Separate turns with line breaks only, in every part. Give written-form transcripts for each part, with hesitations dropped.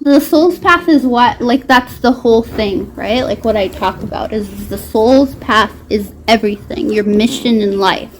The soul's path is what, like, that's the whole thing, right? Like what I talk about is the soul's path is everything, your mission in life.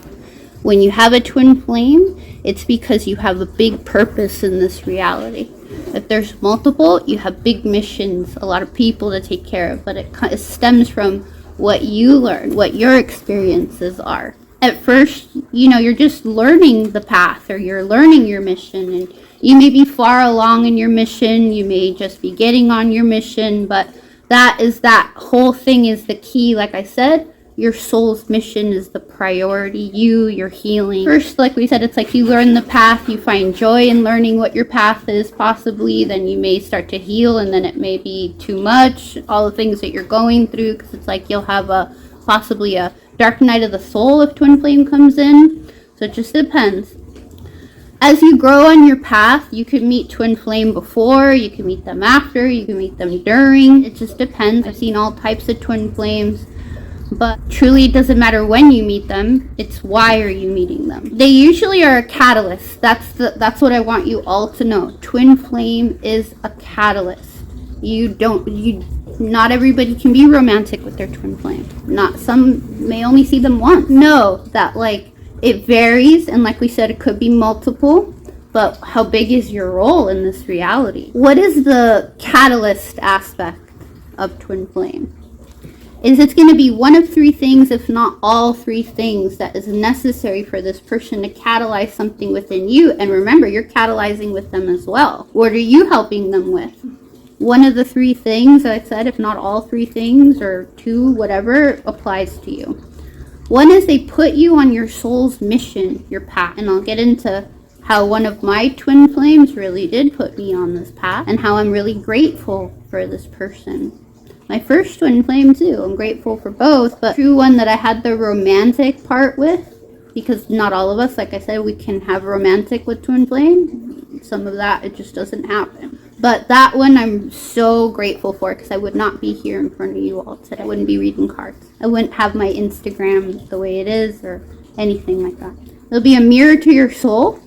When you have a twin flame, it's because you have a big purpose in this reality. If there's multiple, you have big missions, a lot of people to take care of, but it stems from what you learn, what your experiences are. At first, you're just learning the path, or you're learning your mission, and you may be far along in your mission, you may just be getting on your mission, but that whole thing is the key. Like I said, your soul's mission is the priority. Your healing. First, like we said, it's like you learn the path, you find joy in learning what your path is, possibly, then you may start to heal, and then it may be too much, all the things that you're going through, because it's like you'll have possibly a dark night of the soul if twin flame comes in. So it just depends. As you grow on your path, you could meet twin flame before, you can meet them after, you can meet them during. It just depends. I've seen all types of twin flames, but truly it doesn't matter when you meet them, it's why are you meeting them. They usually are a catalyst. That's what I want you all to know. Twin flame is a catalyst. Not everybody can be romantic with their twin flame. Some may only see them once. Know that, like, it varies, and like we said, it could be multiple, but how big is your role in this reality? What is the catalyst aspect of twin flame? It's going to be one of three things, if not all three things, that is necessary for this person to catalyze something within you. And remember, you're catalyzing with them as well. What are you helping them with? One of the three things that I said, if not all three things, or two, whatever, applies to you. One is they put you on your soul's mission, your path. And I'll get into how one of my twin flames really did put me on this path, and how I'm really grateful for this person. My first twin flame too, I'm grateful for both, but true one that I had the romantic part with, because not all of us, like I said, we can have romantic with twin flame. Some of that, it just doesn't happen. But that one I'm so grateful for, because I would not be here in front of you all today. I wouldn't be reading cards. I wouldn't have my Instagram the way it is, or anything like that. It'll be a mirror to your soul,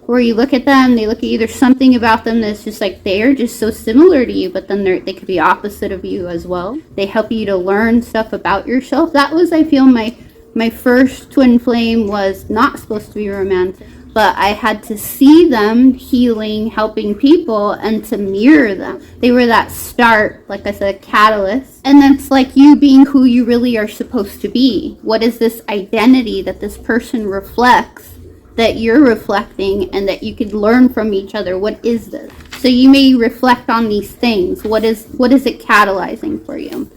where you look at them, they look at you, there's something about them that's just like, they're just so similar to you, but then they could be opposite of you as well. They help you to learn stuff about yourself. That was, I feel, my first twin flame was not supposed to be romantic, but I had to see them healing, helping people, and to mirror them. They were that start, like I said, catalyst. And that's like you being who you really are supposed to be. What is this identity that this person reflects, that you're reflecting, and that you could learn from each other? What is this? So you may reflect on these things. What is it catalyzing for you?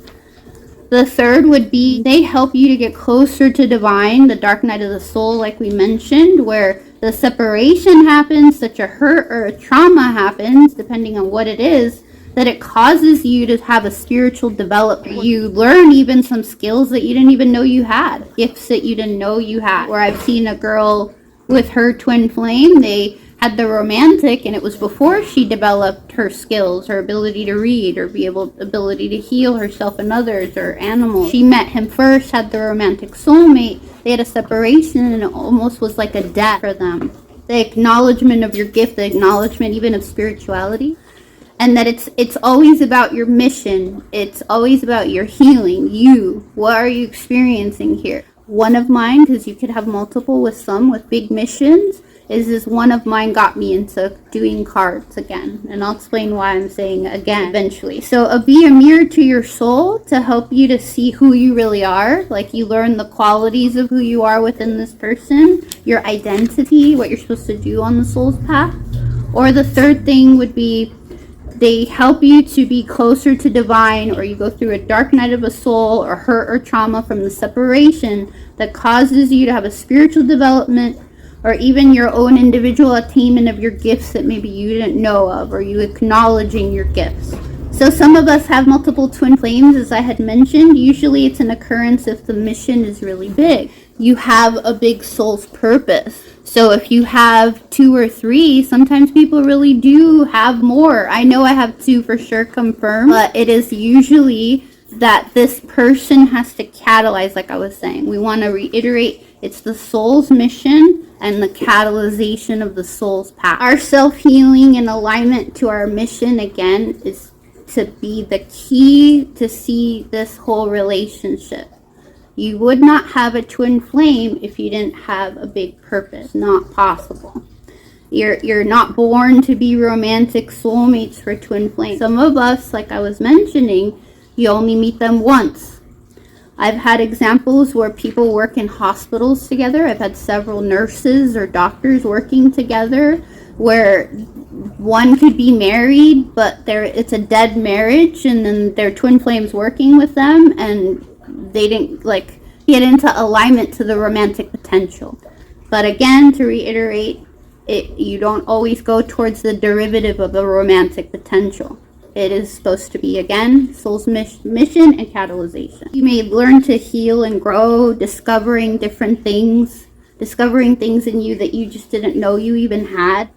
The third would be they help you to get closer to divine, the dark night of the soul, like we mentioned, where the separation happens, such a hurt or a trauma happens, depending on what it is, that it causes you to have a spiritual development. You learn even some skills that you didn't even know you had, gifts that you didn't know you had. Where I've seen a girl with her twin flame, they had the romantic, and it was before she developed her skills, her ability to read, or ability to heal herself and others, or animals. She met him first, had the romantic soulmate. They had a separation, and it almost was like a death for them. The acknowledgement of your gift, the acknowledgement even of spirituality, and that it's always about your mission. It's always about your healing. What are you experiencing here? One of mine, because you could have multiple with big missions, is one of mine got me into doing cards again. And I'll explain why I'm saying again eventually. So be a mirror to your soul to help you to see who you really are. Like, you learn the qualities of who you are within this person, your identity, what you're supposed to do on the soul's path. Or the third thing would be they help you to be closer to divine, or you go through a dark night of a soul, or hurt or trauma from the separation that causes you to have a spiritual development, or even your own individual attainment of your gifts that maybe you didn't know of, or you acknowledging your gifts. So some of us have multiple twin flames, as I had mentioned. Usually it's an occurrence if the mission is really big. You have a big soul's purpose. So if you have 2 or 3, sometimes people really do have more. I know I have 2 for sure confirmed, but it is usually that this person has to catalyze, like I was saying. We want to reiterate, It's the soul's mission and the catalyzation of the soul's path. Our self-healing and alignment to our mission, again, is to be the key to see this whole relationship. You would not have a twin flame if you didn't have a big purpose. Not possible. You're not born to be romantic soulmates for twin flames. Some of us, like I was mentioning, you only meet them once. I've had examples where people work in hospitals together. I've had several nurses or doctors working together where one could be married, but it's a dead marriage, and then their twin flames working with them, and they didn't get into alignment to the romantic potential. But again, to reiterate, you don't always go towards the derivative of the romantic potential. It is supposed to be, again, soul's mission and catalyzation. You may learn to heal and grow, discovering different things, discovering things in you that you just didn't know you even had.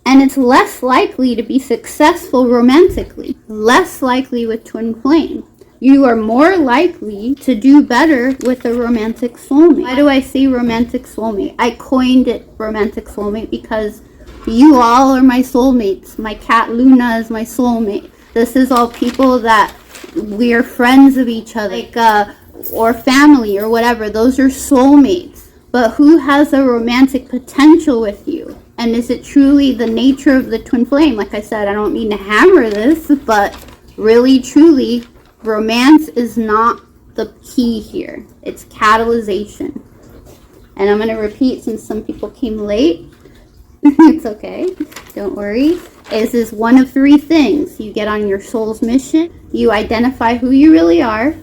And it's less likely to be successful romantically, less likely with twin flame. You are more likely to do better with a romantic soulmate. Why do I say romantic soulmate? I coined it romantic soulmate because you all are my soulmates. My cat Luna is my soulmate. This is all people that we are friends of each other, or family or whatever. Those are soulmates. But who has a romantic potential with you? And is it truly the nature of the twin flame? Like I said, I don't mean to hammer this, but really, truly, romance is not the key here. It's catalyzation. And I'm going to repeat since some people came late. It's okay. Don't worry. This is one of three things. You get on your soul's mission. You identify who you really are.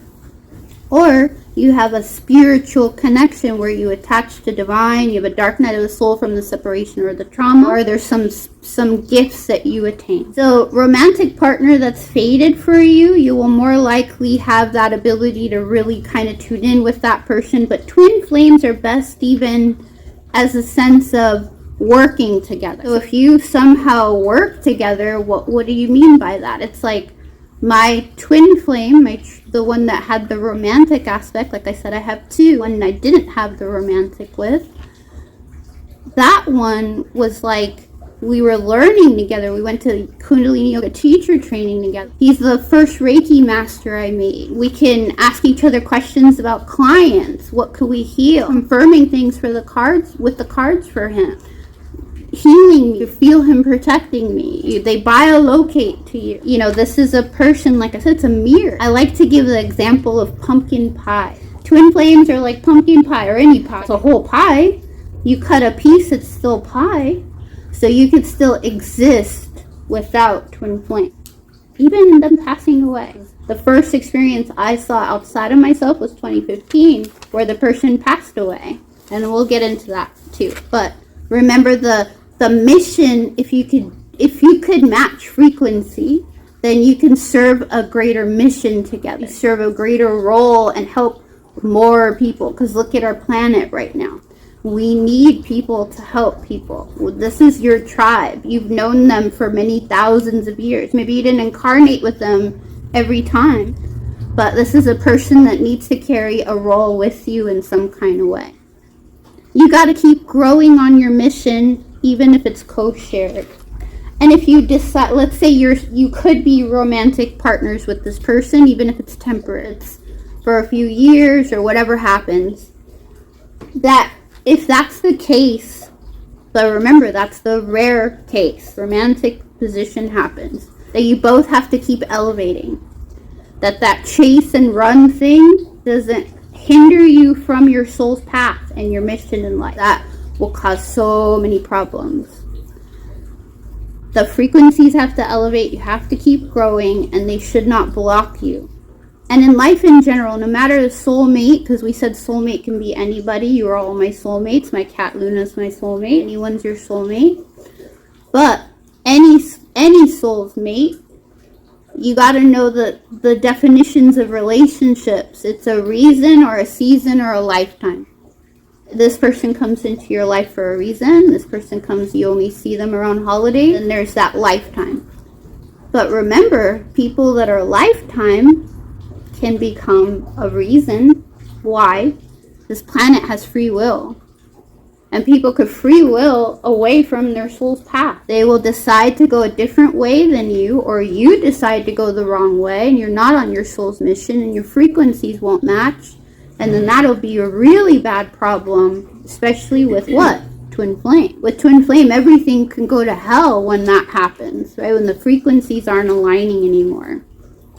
Or you have a spiritual connection where you attach to divine. You have a dark night of the soul from the separation or the trauma. Or there's some gifts that you attain. So romantic partner that's fated for you, you will more likely have that ability to really kind of tune in with that person. But twin flames are best even as a sense of working together. So if you somehow work together, what do you mean by that? It's like my twin flame, the one that had the romantic aspect, like I said, I have two. One I didn't have the romantic with. That one was like we were learning together. We went to Kundalini Yoga teacher training together. He's the first Reiki master I made. We can ask each other questions about clients. What could we heal? Confirming things for the cards, with the cards for him. Healing me, you feel him protecting me. They biolocate to you. You know, this is a person, like I said, it's a mirror. I like to give the example of pumpkin pie. Twin flames are like pumpkin pie or any pie. It's a whole pie. You cut a piece, it's still pie. So you could still exist without twin flame. Even them passing away. The first experience I saw outside of myself was 2015, where the person passed away. And we'll get into that too. But remember the mission, if you could match frequency, then you can serve a greater mission together. You serve a greater role and help more people. Because look at our planet right now. We need people to help people. This is your tribe. You've known them for many thousands of years. Maybe you didn't incarnate with them every time. But this is a person that needs to carry a role with you in some kind of way. You got to keep growing on your mission, even if it's co-shared. And if you decide, let's say you could be romantic partners with this person, even if it's temporary, it's for a few years or whatever happens. That if that's the case, but remember that's the rare case. Romantic position happens that you both have to keep elevating. That chase and run thing doesn't hinder you from your soul's path and your mission in life. That will cause so many problems. The frequencies have to elevate, you have to keep growing, and they should not block you. And in life in general, no matter the soulmate, because we said soulmate can be anybody, you are all my soulmates. My cat Luna's my soulmate. Anyone's your soulmate. But any soul's mate, you got to know the definitions of relationships. It's a reason or a season or a lifetime. This person comes into your life for a reason. This person comes, you only see them around holidays, and there's that lifetime. But remember, people that are lifetime can become a reason. Why? This planet has free will. And people could free will away from their soul's path. They will decide to go a different way than you, or you decide to go the wrong way and you're not on your soul's mission and your frequencies won't match. And then that'll be a really bad problem, especially with what? Twin flame. With twin flame, everything can go to hell when that happens, right? When the frequencies aren't aligning anymore.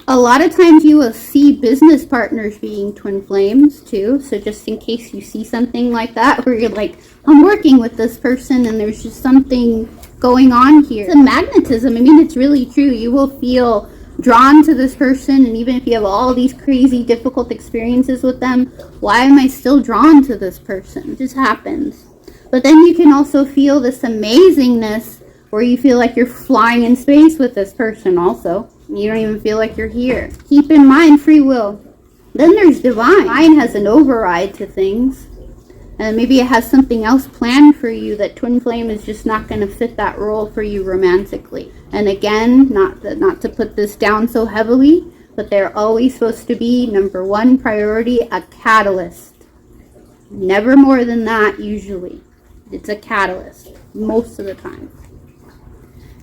A lot of times you will see business partners being twin flames too. So just in case you see something like that where you're like, I'm working with this person and there's just something going on here. It's a magnetism. I mean, it's really true. You will feel drawn to this person, and even if you have all these crazy difficult experiences with them, why am I still drawn to this person? It just happens. But then you can also feel this amazingness where you feel like you're flying in space with this person also. You don't even feel like you're here. Keep in mind free will. Then there's divine. Divine has an override to things. And maybe it has something else planned for you that twin flame is just not going to fit that role for you romantically. And again, not to put this down so heavily, but they're always supposed to be, number one priority, a catalyst. Never more than that usually. It's a catalyst most of the time.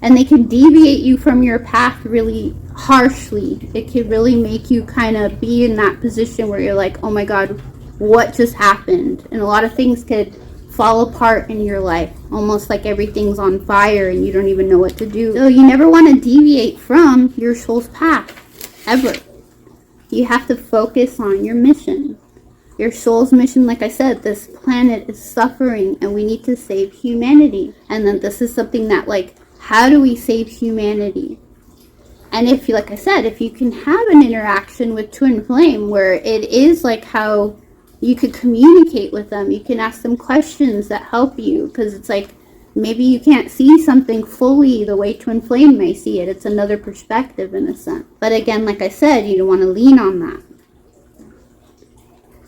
And they can deviate you from your path really harshly. It can really make you kind of be in that position where you're like, oh my God, what just happened? And a lot of things could fall apart in your life, almost like everything's on fire and you don't even know what to do. So you never want to deviate from your soul's path, ever. You have to focus on your mission. Your soul's mission, like I said, this planet is suffering and we need to save humanity. And then this is something that, like, how do we save humanity? And if you, like I said, if you can have an interaction with twin flame where it is like how you could communicate with them, you can ask them questions that help you, because it's like maybe you can't see something fully the way twin flame may see it. It's another perspective in a sense. But again, like I said, you don't want to lean on that.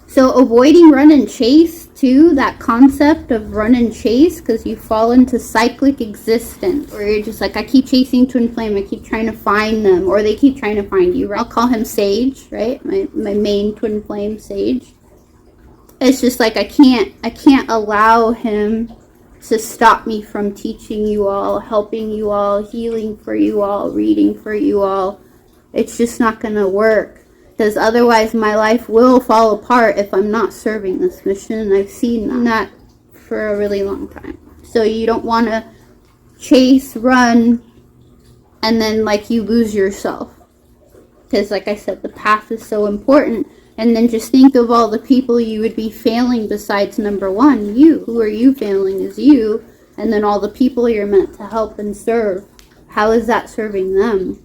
So avoiding run and chase too, that concept of run and chase, because you fall into cyclic existence where you're just like, I keep chasing twin flame, I keep trying to find them, or they keep trying to find you. I'll call him Sage, right? My main twin flame, Sage. It's just like I can't allow him to stop me from teaching you all, helping you all, healing for you all, reading for you all. It's just not going to work. Because otherwise my life will fall apart if I'm not serving this mission. And I've seen that for a really long time. So you don't want to chase, run, and then like you lose yourself. Because like I said, the path is so important. And then just think of all the people you would be failing besides number one, you. Who are you failing is you. And then all the people you're meant to help and serve. How is that serving them?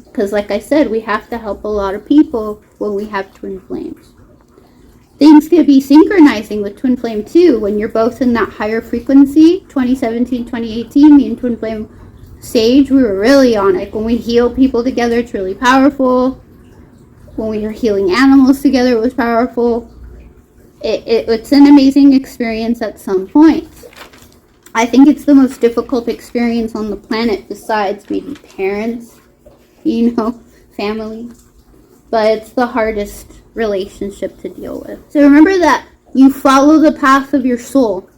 Because like I said, we have to help a lot of people when we have twin flames. Things could be synchronizing with twin flame too. When you're both in that higher frequency, 2017, 2018, me and twin flame Sage, we were really on it. When we heal people together, it's really powerful. When we were healing animals together, it was powerful. It's an amazing experience at some points. I think it's the most difficult experience on the planet besides maybe parents, family, but it's the hardest relationship to deal with. So remember that you follow the path of your soul.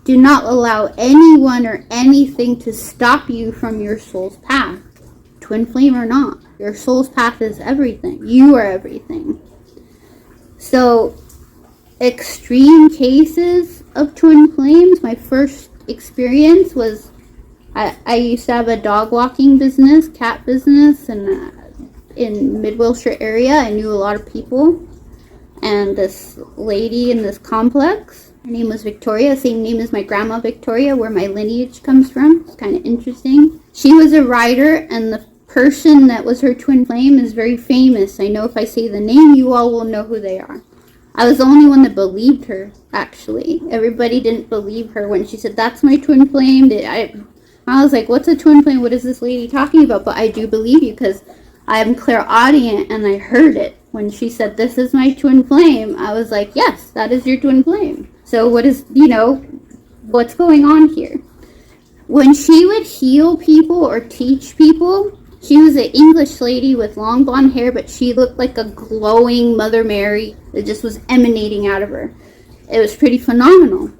Do not allow anyone or anything to stop you from your soul's path, twin flame or not. Your soul's path is everything. You are everything. So extreme cases of twin flames, my first experience was I used to have a dog walking business, cat business, and in Mid-Wilshire area. I knew a lot of people. And this lady in this complex, her name was Victoria, same name as my grandma Victoria, where my lineage comes from. It's kind of interesting. She was a writer, and the person that was her twin flame is very famous. I know if I say the name, you all will know who they are. I was the only one that believed her, actually. Everybody didn't believe her when she said, that's my twin flame. I was like, what's a twin flame? What is this lady talking about? But I do believe you because I'm clairaudient and I heard it. When she said, this is my twin flame, I was like, yes, that is your twin flame. So what is, what's going on here? When she would heal people or teach people, She was an English lady with long blonde hair, but she looked like a glowing Mother Mary that just was emanating out of her. It was pretty phenomenal.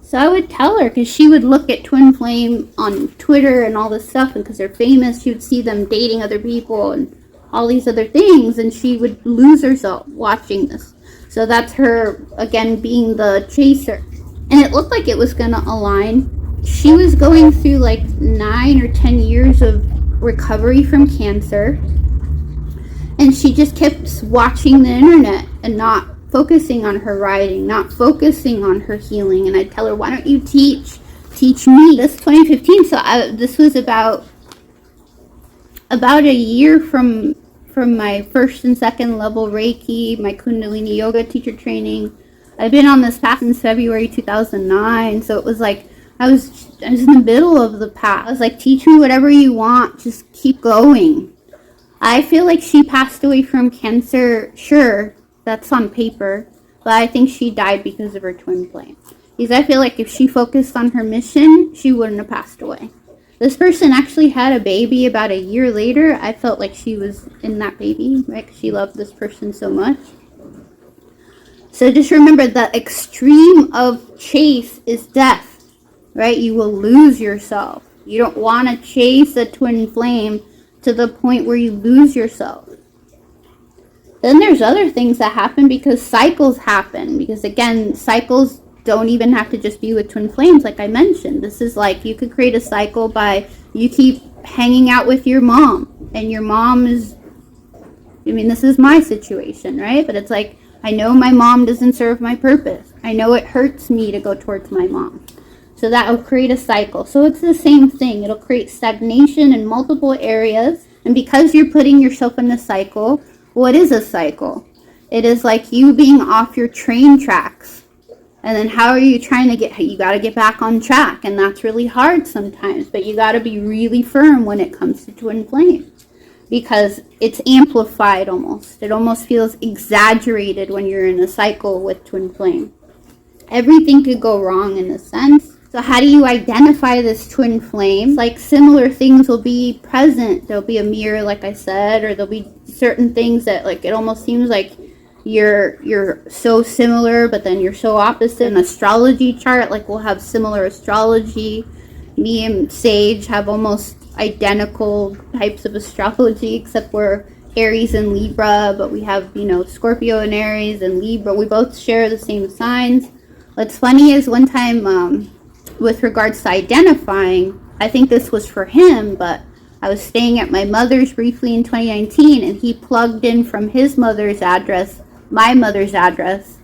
So I would tell her, because she would look at Twinflame on Twitter and all this stuff, and because they're famous, she would see them dating other people and all these other things, and she would lose herself watching this. So that's her, again, being the chaser. And it looked like it was going to align. She was going through like 9 or 10 years of recovery from cancer, and she just kept watching the internet and not focusing on her writing, not focusing on her healing. And I'd tell her, why don't you teach me? This 2015, so this was about a year from my first and second level Reiki, my Kundalini yoga teacher training. I've been on this path since February 2009, so it was like I was in the middle of the path. I was like, teach me whatever you want, just keep going. I feel like she passed away from cancer, sure, that's on paper, but I think she died because of her twin flame. Because I feel like if she focused on her mission, she wouldn't have passed away. This person actually had a baby about a year later. I felt like she was in that baby, right? 'Cause she loved this person so much. So just remember, the extreme of chase is death, right? You will lose yourself. You don't want to chase a twin flame to the point where you lose yourself. Then there's other things that happen because cycles happen. Because again, cycles don't even have to just be with twin flames, like I mentioned. This is like, you could create a cycle by, you keep hanging out with your mom, and your mom is, I mean, this is my situation, right? But it's like, I know my mom doesn't serve my purpose. I know it hurts me to go towards my mom. So that will create a cycle. So it's the same thing. It'll create stagnation in multiple areas. And because you're putting yourself in a cycle, what is a cycle? It is like you being off your train tracks. And then how are you trying to you got to get back on track. And that's really hard sometimes. But you got to be really firm when it comes to twin flame. Because it's amplified almost. It almost feels exaggerated when you're in a cycle with twin flame. Everything could go wrong in a sense. So how do you identify this twin flame? Like similar things will be present. There'll be a mirror, like I said, or there'll be certain things that like it almost seems like you're so similar, but then you're so opposite. An astrology chart, like we'll have similar astrology. Me and Sage have almost identical types of astrology, except we're Aries and Libra, but we have, Scorpio and Aries and Libra. We both share the same signs. What's funny is one time, with regards to identifying, I think this was for him, but I was staying at my mother's briefly in 2019, and he plugged in from his mother's address, my mother's address,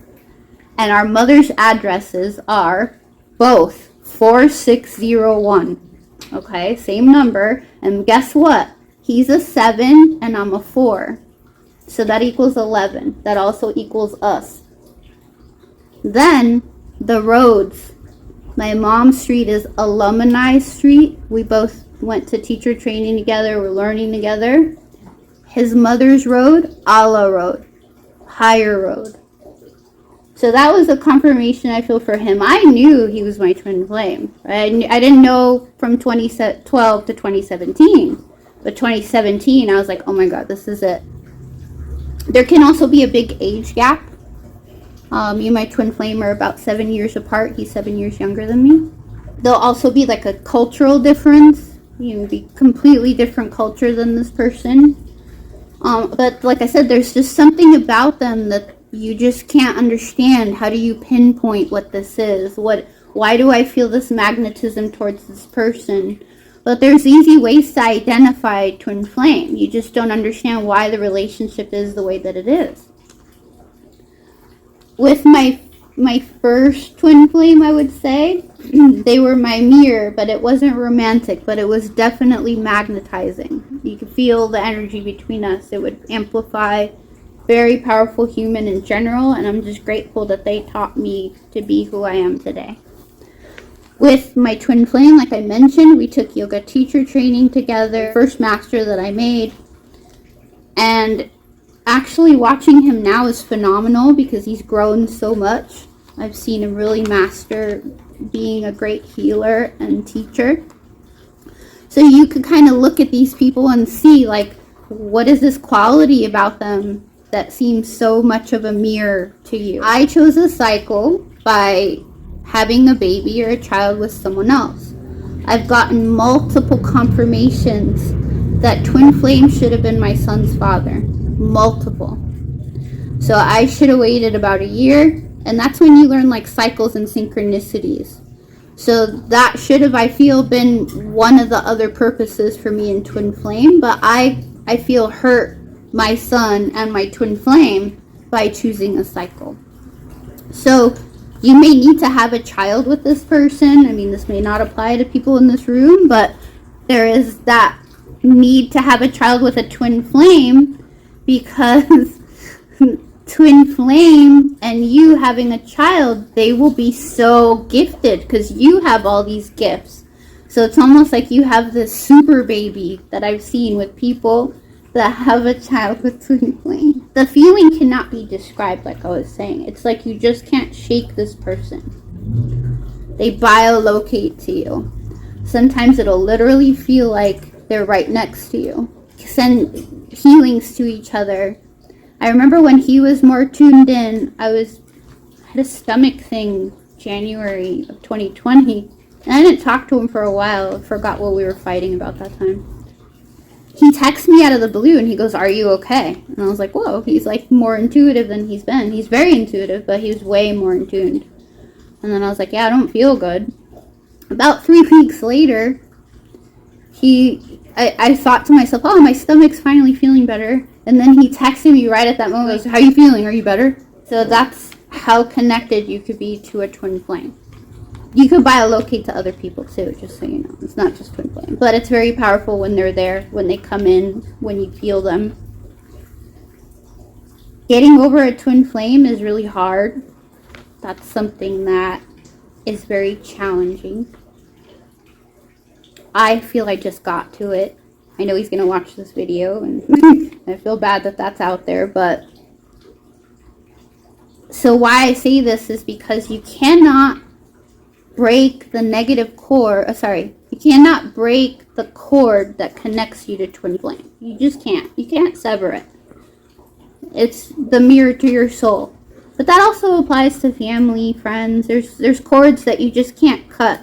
and our mother's addresses are both 4601. Okay, same number, and guess what? He's a 7 and I'm a 4. So that equals 11. That also equals us. Then the roads. My mom's street is Alumni Street. We both went to teacher training together. We're learning together. His mother's road, Allah Road. Higher Road. So that was a confirmation, I feel, for him. I knew he was my twin flame. Right? I didn't know from 2012 to 2017. But 2017, I was like, oh my God, this is it. There can also be a big age gap. Me and my twin flame are about 7 years apart. He's 7 years younger than me. There'll also be like a cultural difference. Be completely different culture than this person. But like I said, there's just something about them that you just can't understand. How do you pinpoint what this is? Why do I feel this magnetism towards this person? But there's easy ways to identify twin flame. You just don't understand why the relationship is the way that it is. With my first twin flame, I would say, they were my mirror, but it wasn't romantic, but it was definitely magnetizing. You could feel the energy between us. It would amplify. Very powerful human in general, and I'm just grateful that they taught me to be who I am today. With my twin flame, like I mentioned, we took yoga teacher training together, first master that I made, and actually watching him now is phenomenal because he's grown so much. I've seen him really master being a great healer and teacher. So you could kind of look at these people and see, like, what is this quality about them that seems so much of a mirror to you? I chose a cycle by having a baby or a child with someone else. I've gotten multiple confirmations that Twinflame should have been my son's father. Multiple. So I should have waited about a year, and that's when you learn like cycles and synchronicities. So that should have, I feel, been one of the other purposes for me in Twinflame, but I feel hurt my son and my Twinflame by choosing a cycle. So you may need to have a child with this person. I mean, this may not apply to people in this room, but there is that need to have a child with a Twinflame, because Twinflame and you having a child, they will be so gifted because you have all these gifts. So it's almost like you have this super baby that I've seen with people that have a child with Twinflame. The feeling cannot be described, like I was saying. It's like you just can't shake this person. They biolocate to you. Sometimes it'll literally feel like they're right next to you. Send healings to each other. I remember when he was more tuned in, I had a stomach thing January of 2020, and I didn't talk to him for a while. I forgot what we were fighting about that time. He texts me out of the blue and he goes, "Are you okay?" And I was like, whoa, he's like more intuitive than he's been. He's very intuitive, but he was way more in tuned. And then I was like, yeah, I don't feel good. About 3 weeks later, I thought to myself, oh, my stomach's finally feeling better. And then he texted me right at that moment, goes, "How are you feeling? Are you better?" So that's how connected you could be to a Twinflame. You could biolocate to other people too, just so you know. It's not just Twinflame. But it's very powerful when they're there, when they come in, when you feel them. Getting over a Twinflame is really hard. That's something that is very challenging. I feel I just got to it. I know he's going to watch this video, and I feel bad that that's out there, but so why I say this is because you cannot break the negative cord, you cannot break the cord that connects you to Twinflame. You just can't. You can't sever it. It's the mirror to your soul. But that also applies to family, friends. There's cords that you just can't cut.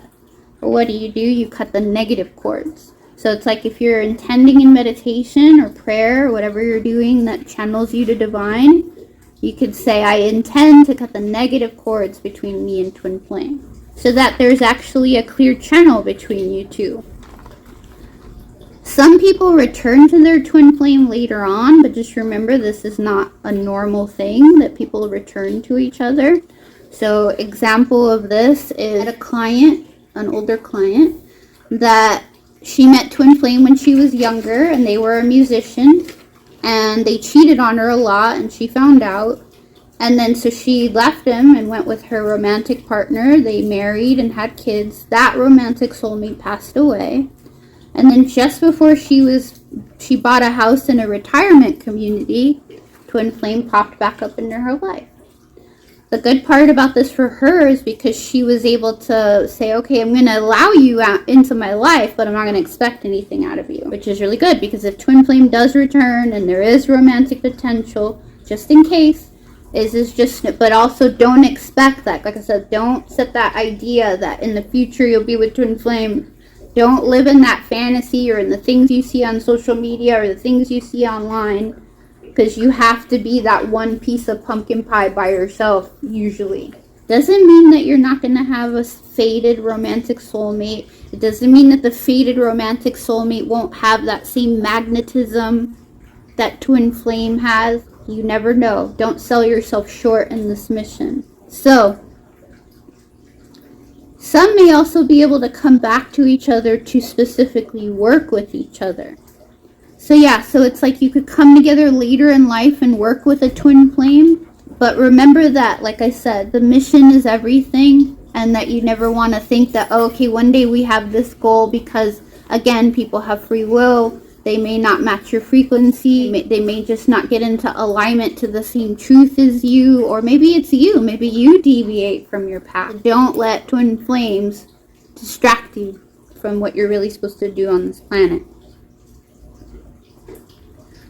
But what do? You cut the negative cords. So it's like if you're intending in meditation or prayer or whatever you're doing that channels you to divine, you could say, I intend to cut the negative cords between me and Twinflame, so that there's actually a clear channel between you two. Some people return to their Twinflame later on, but just remember this is not a normal thing that people return to each other. So example of this is a client, an older client, that she met Twinflame when she was younger, and they were a musician, and they cheated on her a lot, and she found out. And then so she left him and went with her romantic partner. They married and had kids. That romantic soulmate passed away. And then just before she bought a house in a retirement community, Twinflame popped back up into her life. The good part about this for her is because she was able to say, okay, I'm going to allow you out into my life, but I'm not going to expect anything out of you, which is really good, because if Twinflame does return and there is romantic potential, just in case, but also don't expect that. Like I said, don't set that idea that in the future you'll be with Twinflame. Don't live in that fantasy or in the things you see on social media or the things you see online, because you have to be that one piece of pumpkin pie by yourself, usually. Doesn't mean that you're not going to have a fated romantic soulmate. It doesn't mean that the fated romantic soulmate won't have that same magnetism that Twinflame has. You never know. Don't sell yourself short in this mission. So, some may also be able to come back to each other to specifically work with each other. So yeah, so it's like you could come together later in life and work with a Twinflame, but remember that, like I said, the mission is everything, and that you never want to think that, oh, okay, one day we have this goal, because, again, people have free will. They may not match your frequency. They may just not get into alignment to the same truth as you, or maybe it's you. Maybe you deviate from your path. Don't let Twinflames distract you from what you're really supposed to do on this planet.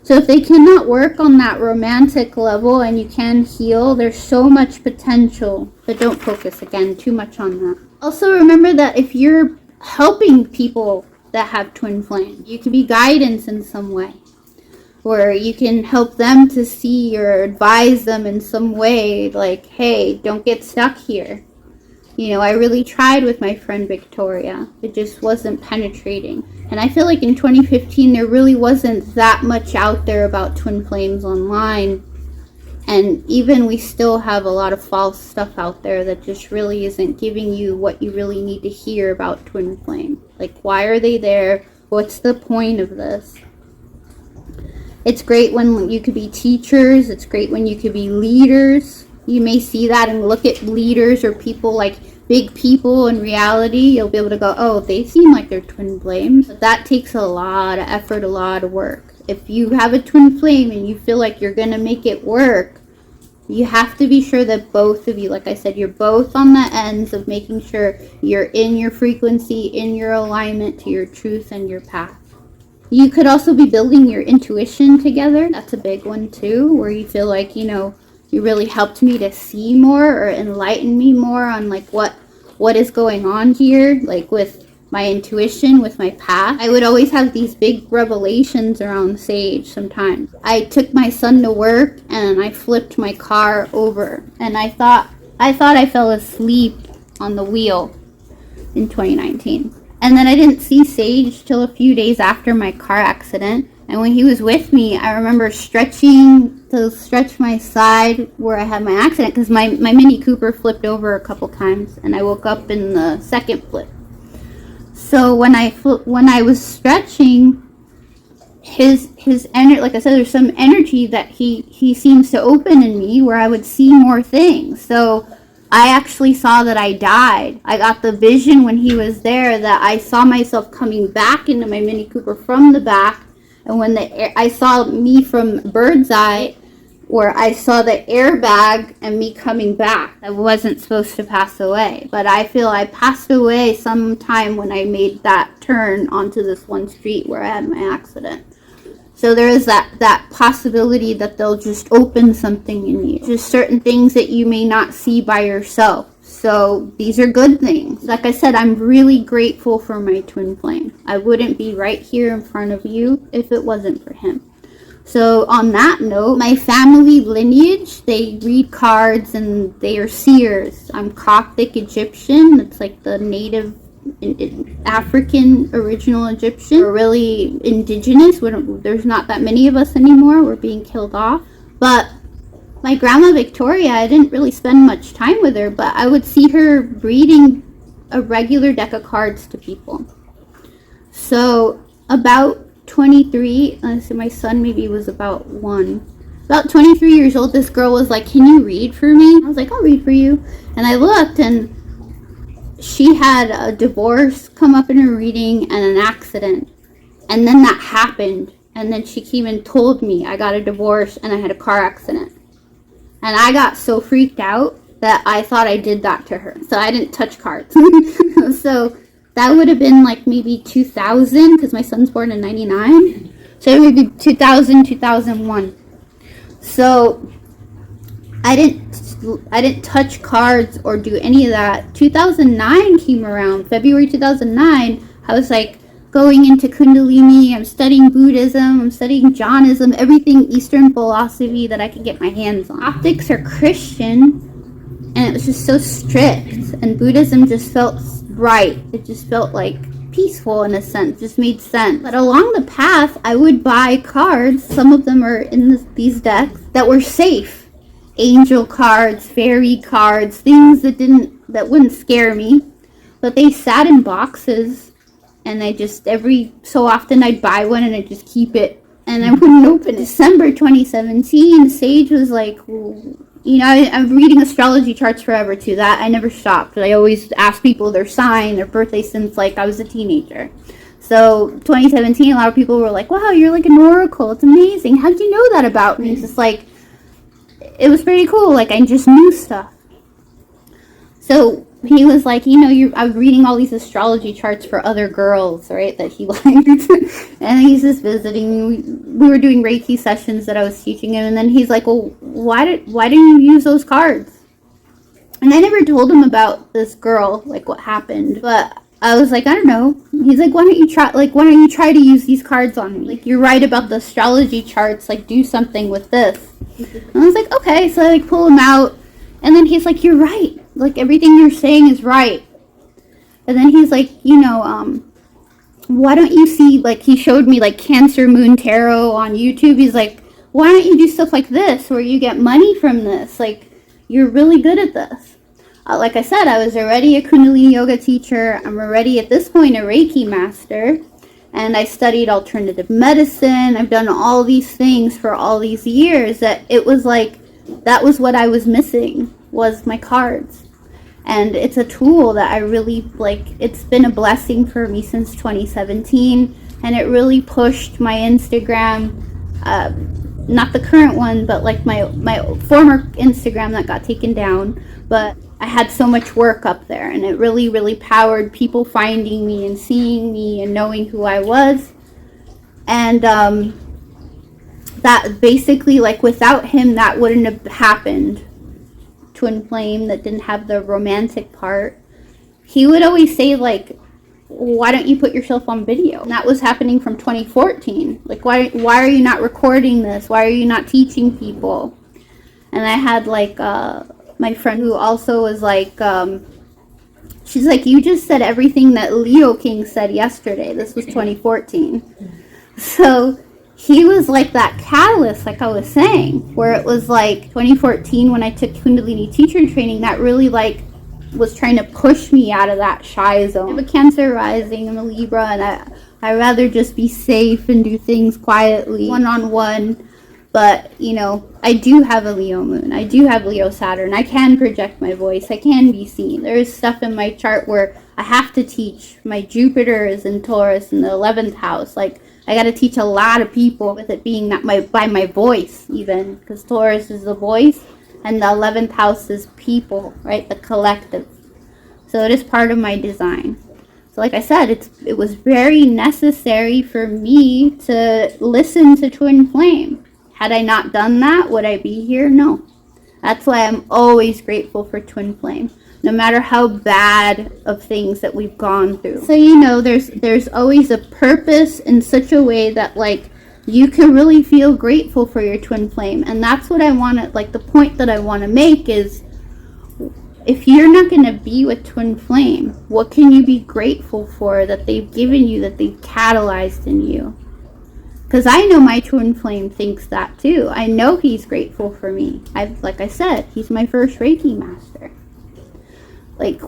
So if they cannot work on that romantic level and you can heal, there's so much potential. But don't focus, again, too much on that. Also remember that if you're helping people that have twin flame, you can be guidance in some way. Or you can help them to see or advise them in some way, like, hey, don't get stuck here. You know, I really tried with my friend Victoria. It just wasn't penetrating. And I feel like in 2015, there really wasn't that much out there about twin flames online. And even we still have a lot of false stuff out there that just really isn't giving you what you really need to hear about twin flame. Like, why are they there? What's the point of this? It's great when you could be teachers. It's great when you could be leaders. You may see that and look at leaders or people like big people in reality. You'll be able to go, oh, they seem like they're twin flames. But that takes a lot of effort, a lot of work. If you have a twin flame and you feel like you're going to make it work, you have to be sure that both of you, like I said, you're both on the ends of making sure you're in your frequency, in your alignment to your truth and your path. You could also be building your intuition together. That's a big one too, where you feel like, you know, you really helped me to see more or enlighten me more on like what is going on here, like with my intuition, with my path. I would always have these big revelations around Sage sometimes. I took my son to work and I flipped my car over and I thought I fell asleep on the wheel in 2019. And then I didn't see Sage till a few days after my car accident. And when he was with me, I remember stretching to stretch my side where I had my accident because my Mini Cooper flipped over a couple times and I woke up in the second flip. So when I was stretching, his energy, like I said, there's some energy that he seems to open in me where I would see more things. So I actually saw that I died. I got the vision when he was there that I saw myself coming back into my Mini Cooper from the back. And when I saw me from bird's eye, where I saw the airbag and me coming back. I wasn't supposed to pass away. But I feel I passed away sometime when I made that turn onto this one street where I had my accident. So there is that possibility that they'll just open something in you. Just certain things that you may not see by yourself. So these are good things. Like I said, I'm really grateful for my twin flame. I wouldn't be right here in front of you if it wasn't for him. So on that note, my family lineage, they read cards and they are seers. I'm Coptic Egyptian. It's like the native African original Egyptian. We're really indigenous. There's not that many of us anymore. We're being killed off. But my grandma Victoria, I didn't really spend much time with her, but I would see her reading a regular deck of cards to people. So about 23, so my son maybe was about 23 years old, this girl was like, can you read for me? I was like, I'll read for you. And I looked and she had a divorce come up in her reading and an accident. And then that happened. And then she came and told me I got a divorce and I had a car accident. And I got so freaked out that I thought I did that to her. So I didn't touch cards. So that would have been like maybe 2000 because my son's born in 99. So maybe 2000, 2001. So I didn't touch cards or do any of that. 2009 came around, February 2009. I was like going into Kundalini. I'm studying Buddhism. I'm studying Jainism, everything Eastern philosophy that I could get my hands on. Optics are Christian, and it was just so strict. And Buddhism just felt right. It just felt like peaceful in a sense. Just made sense. But along the path, I would buy cards. Some of them are in these decks that were safe. Angel cards, fairy cards, things that wouldn't scare me. But they sat in boxes. And I just, every so often I'd buy one and I'd just keep it. And I wouldn't open it. December 2017, Sage was like, I'm reading astrology charts forever too. That I never stopped. I always ask people their sign, their birthday since like I was a teenager. So 2017, a lot of people were like, wow, you're like an oracle. It's amazing. How did you know that about me? It's just like, it was pretty cool. Like I just knew stuff. So he was like, you know, I was reading all these astrology charts for other girls, right, that he liked. And he's just visiting. We were doing Reiki sessions that I was teaching him. And then he's like, well, why didn't you use those cards? And I never told him about this girl, like what happened. But I was like, I don't know. He's like, why don't you try to use these cards on me? Like, you're right about the astrology charts. Like, do something with this. And I was like, okay. So I like pull him out. And then he's like, you're right. Like, everything you're saying is right. And then he's like, you know, why don't you see, like, he showed me, like, Cancer Moon Tarot on YouTube. He's like, why don't you do stuff like this where you get money from this? Like, you're really good at this. Like I said, I was already a Kundalini yoga teacher. I'm already, at this point, a Reiki master. And I studied alternative medicine. I've done all these things for all these years that it was like, that was what I was missing, was my cards. And it's a tool that I really, like, it's been a blessing for me since 2017. And it really pushed my Instagram, not the current one, but like my former Instagram that got taken down. But I had so much work up there, and it really, really powered people finding me and seeing me and knowing who I was. And that basically, like, without him, that wouldn't have happened. Twinflame, that didn't have the romantic part. He would always say, like, why don't you put yourself on video? And that was happening from 2014. Like, why are you not recording this? Why are you not teaching people? And I had, like, my friend who also was like, she's like, you just said everything that Leo King said yesterday. This was 2014. So he was like that catalyst, like I was saying, where it was like 2014 when I took Kundalini teacher training, that really like was trying to push me out of that shy zone. I'm a Cancer rising, I'm a Libra, and I rather just be safe and do things quietly, one-on-one. But, you know, I do have a Leo moon. I do have Leo Saturn. I can project my voice. I can be seen. There is stuff in my chart where I have to teach. My Jupiter is in Taurus in the 11th house. Like, I got to teach a lot of people, with it being not by my voice even, because Taurus is the voice and the 11th house is people, right? The collective. So it is part of my design. So like I said, it was very necessary for me to listen to Twinflame. Had I not done that, would I be here? No. That's why I'm always grateful for Twinflame, no matter how bad of things that we've gone through. So, you know, there's always a purpose in such a way that, like, you can really feel grateful for your Twinflame. And that's what I want to, like, the point that I want to make is, if you're not going to be with Twinflame, what can you be grateful for that they've given you, that they've catalyzed in you? Because I know my Twinflame thinks that too. I know he's grateful for me. Like I said, he's my first Reiki master. Like,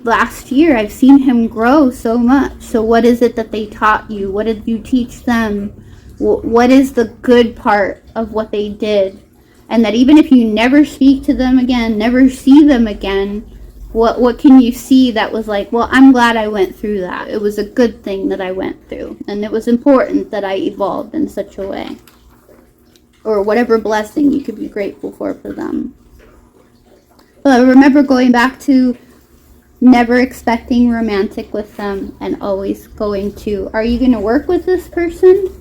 last year, I've seen him grow so much. So what is it that they taught you? What did you teach them? What is the good part of what they did? And that even if you never speak to them again, never see them again, what can you see that was like, well, I'm glad I went through that. It was a good thing that I went through. And it was important that I evolved in such a way. Or whatever blessing you could be grateful for them. But I remember going back to never expecting romantic with them and always going to, are you going to work with this person?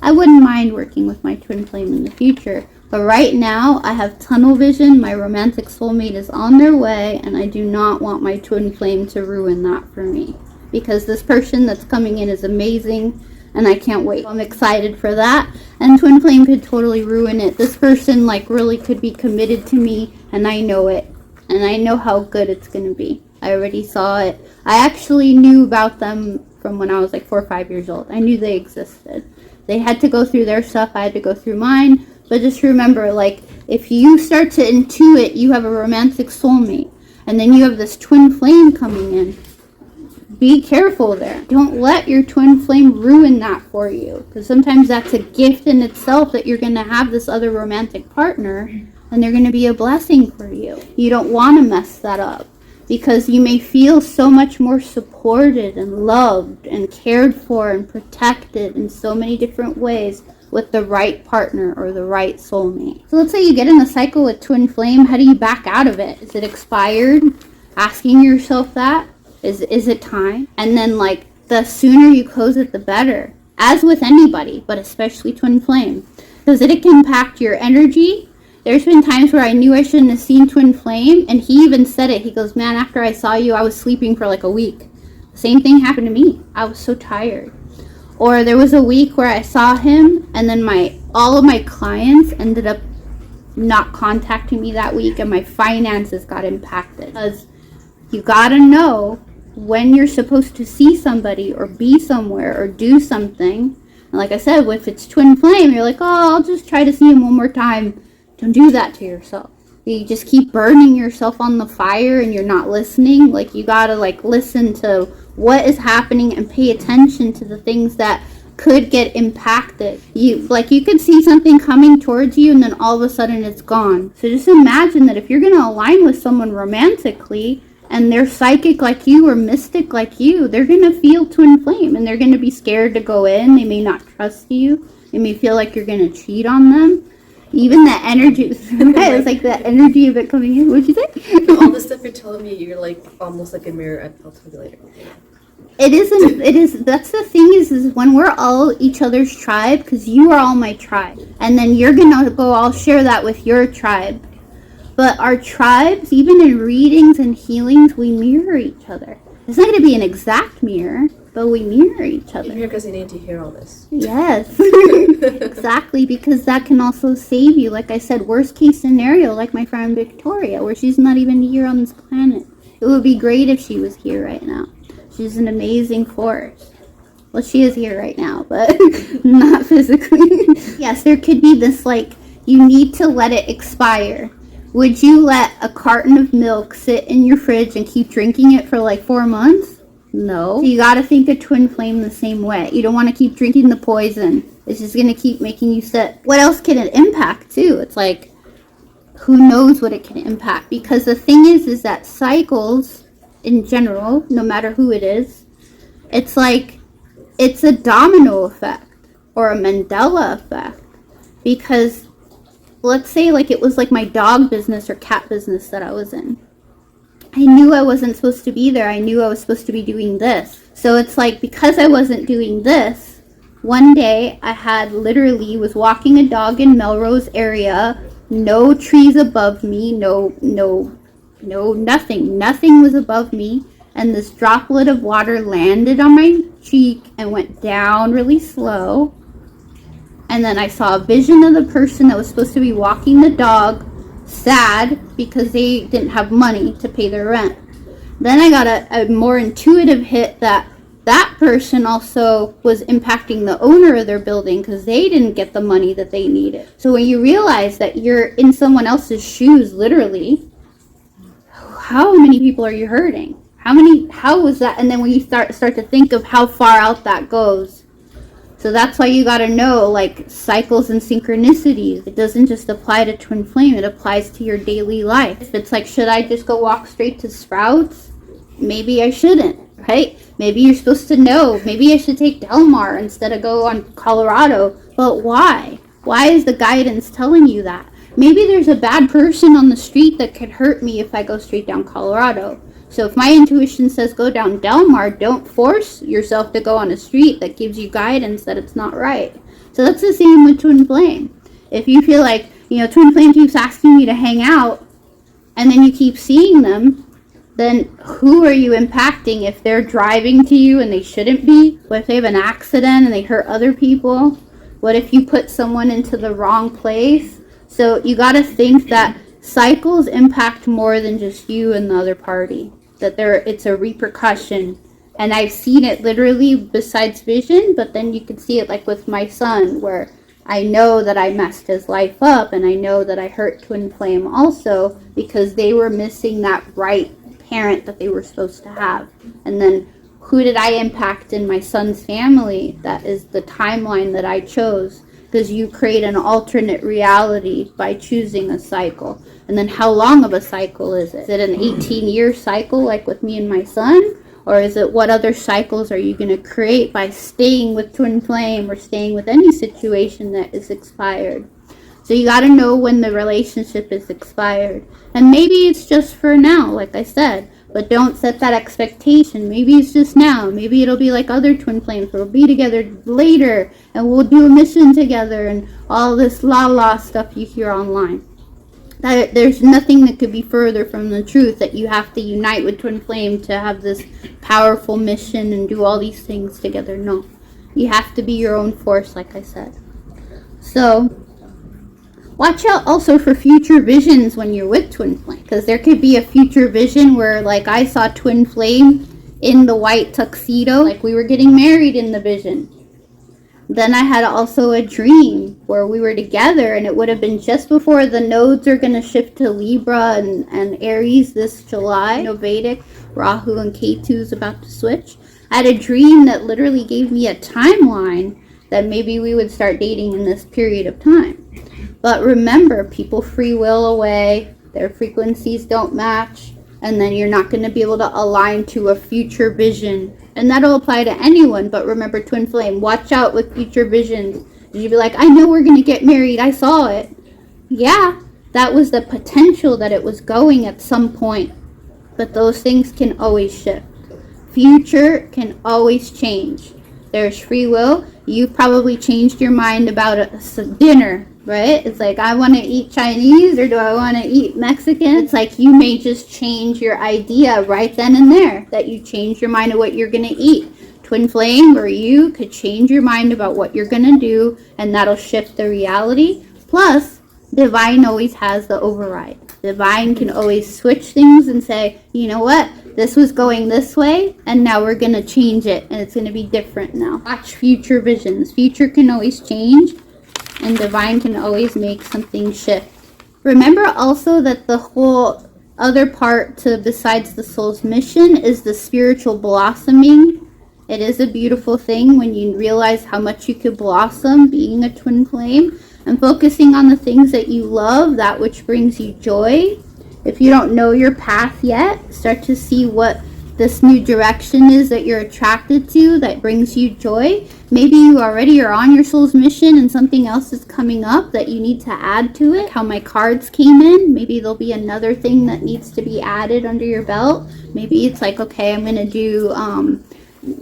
I wouldn't mind working with my Twinflame in the future. But right now, I have tunnel vision. My romantic soulmate is on their way, and I do not want my Twinflame to ruin that for me. Because this person that's coming in is amazing, and I can't wait. I'm excited for that, and Twinflame could totally ruin it. This person, like, really could be committed to me, and I know it. And I know how good it's going to be. I already saw it. I actually knew about them from when I was, like, 4 or 5 years old. I knew they existed. They had to go through their stuff. I had to go through mine. But just remember, like, if you start to intuit you have a romantic soulmate, and then you have this Twinflame coming in, be careful there. Don't let your Twinflame ruin that for you. Because sometimes that's a gift in itself, that you're going to have this other romantic partner, and they're going to be a blessing for you. You don't want to mess that up. Because you may feel so much more supported and loved and cared for and protected in so many different ways with the right partner or the right soulmate. So let's say you get in a cycle with Twinflame. How do you back out of it? Is it expired? asking yourself that, is it time? And then like the sooner you close it, the better. As with anybody, but especially twin flame, because it can impact your energy. There's been times where I knew I shouldn't have seen twin flame, and he even said it. He goes, man, after I saw you, I was sleeping for like a week. Same thing happened to me. I was so tired. Or there was a week where I saw him, and then all of my clients ended up not contacting me that week, and my finances got impacted. Because you gotta know when you're supposed to see somebody or be somewhere or do something. And like I said, if it's twin flame, you're like, oh, I'll just try to see him one more time. Don't do that to yourself. You just keep burning yourself on the fire and you're not listening. Like, you gotta like listen to what is happening and pay attention to the things that could get impacted. You could see something coming towards you and then all of a sudden it's gone. So just imagine that if you're gonna align with someone romantically, and they're psychic like you or mystic like you, they're going to feel twin flame and they're going to be scared to go in. They may not trust you. They may feel like you're going to cheat on them. Even the energy, right? It's like the energy of it coming in. What'd you say?
All the stuff you're telling me, you're like almost like a mirror. I'll tell you later.
It is, that's the thing is when we're all each other's tribe, because you are all my tribe. And then you're going to go all share that with your tribe. But our tribes, even in readings and healings, we mirror each other. It's not going to be an exact mirror, but we mirror each other.
You're here because you need to hear all this.
Yes, exactly, because that can also save you. Like I said, worst case scenario, like my friend Victoria, where she's not even here on this planet. It would be great if she was here right now. She's an amazing force. Well, she is here right now, but not physically. Yes, there could be this, like, you need to let it expire. Would you let a carton of milk sit in your fridge and keep drinking it for like 4 months? No. So you gotta think of twin flame the same way. You don't want to keep drinking the poison. It's just gonna keep making you sick. What else can it impact too? It's like, who knows what it can impact? Because the thing is that cycles in general, no matter who it is, it's like, it's a domino effect or a Mandela effect. Because let's say like it was like my dog business or cat business that I was in. I knew I wasn't supposed to be there. I knew I was supposed to be doing this. So it's like, because I wasn't doing this, one day I had literally was walking a dog in Melrose area, no trees above me, no, nothing was above me. And this droplet of water landed on my cheek and went down really slow. And then I saw a vision of the person that was supposed to be walking the dog, sad because they didn't have money to pay their rent. Then I got a more intuitive hit that person also was impacting the owner of their building because they didn't get the money that they needed. So when you realize that you're in someone else's shoes, literally, how many people are you hurting? How was that? And then when you start to think of how far out that goes. So that's why you got to know, like, cycles and synchronicities. It doesn't just apply to twin flame. It applies to your daily life. If it's like, should I just go walk straight to Sprouts? Maybe I shouldn't, right? Maybe you're supposed to know. Maybe I should take Del Mar instead of go on Colorado. But why? Why is the guidance telling you that? Maybe there's a bad person on the street that could hurt me if I go straight down Colorado. So if my intuition says go down Del Mar, don't force yourself to go on a street that gives you guidance that it's not right. So that's the same with twin flame. If you feel like, twin flame keeps asking you to hang out and then you keep seeing them, then who are you impacting if they're driving to you and they shouldn't be? What if they have an accident and they hurt other people? What if you put someone into the wrong place? So you got to think that cycles impact more than just you and the other party. That it's a repercussion. And I've seen it literally besides vision, but then you can see it like with my son, where I know that I messed his life up, and I know that I hurt twin flame also because they were missing that right parent that they were supposed to have. And then who did I impact in my son's family? That is the timeline that I chose, because you create an alternate reality by choosing a cycle. And then how long of a cycle is it? Is it an 18-year cycle like with me and my son? Or is it what other cycles are you going to create by staying with twin flame or staying with any situation that is expired? So you got to know when the relationship is expired. And maybe it's just for now, like I said. But don't set that expectation. Maybe it's just now. Maybe it'll be like other twin flames. We'll be together later and we'll do a mission together and all this la stuff you hear online. There's nothing that could be further from the truth that you have to unite with twin flame to have this powerful mission and do all these things together. No. You have to be your own force, like I said. So watch out also for future visions when you're with twin flame, because there could be a future vision where, like, I saw twin flame in the white tuxedo, like we were getting married in the vision. Then I had also a dream where we were together, and it would have been just before the nodes are going to shift to Libra and Aries this July. Vedic, Rahu and Ketu is about to switch. I had a dream that literally gave me a timeline that maybe we would start dating in this period of time. But remember, people free will away, their frequencies don't match, and then you're not going to be able to align to a future vision. And that'll apply to anyone, but remember, twin flame, watch out with future visions. You'd be like, I know we're going to get married, I saw it. Yeah, that was the potential that it was going at some point. But those things can always shift. Future can always change. There's free will. You've probably changed your mind about a dinner, right? It's like, I want to eat Chinese or do I want to eat Mexican? It's like you may just change your idea right then and there, that you change your mind of what you're going to eat. Twin flame or you could change your mind about what you're going to do, and that'll shift the reality. Plus, divine always has the override. Divine can always switch things and say, you know what? This was going this way, and now we're going to change it, and it's going to be different now. Watch future visions. Future can always change, and divine can always make something shift. Remember also that the whole other part to besides the soul's mission is the spiritual blossoming. It is a beautiful thing when you realize how much you could blossom being a twin flame and focusing on the things that you love, that which brings you joy. If you don't know your path yet, start to see what this new direction is that you're attracted to that brings you joy. Maybe you already are on your soul's mission and something else is coming up that you need to add to it. Like how my cards came in, maybe there'll be another thing that needs to be added under your belt. Maybe it's like, okay, I'm going to do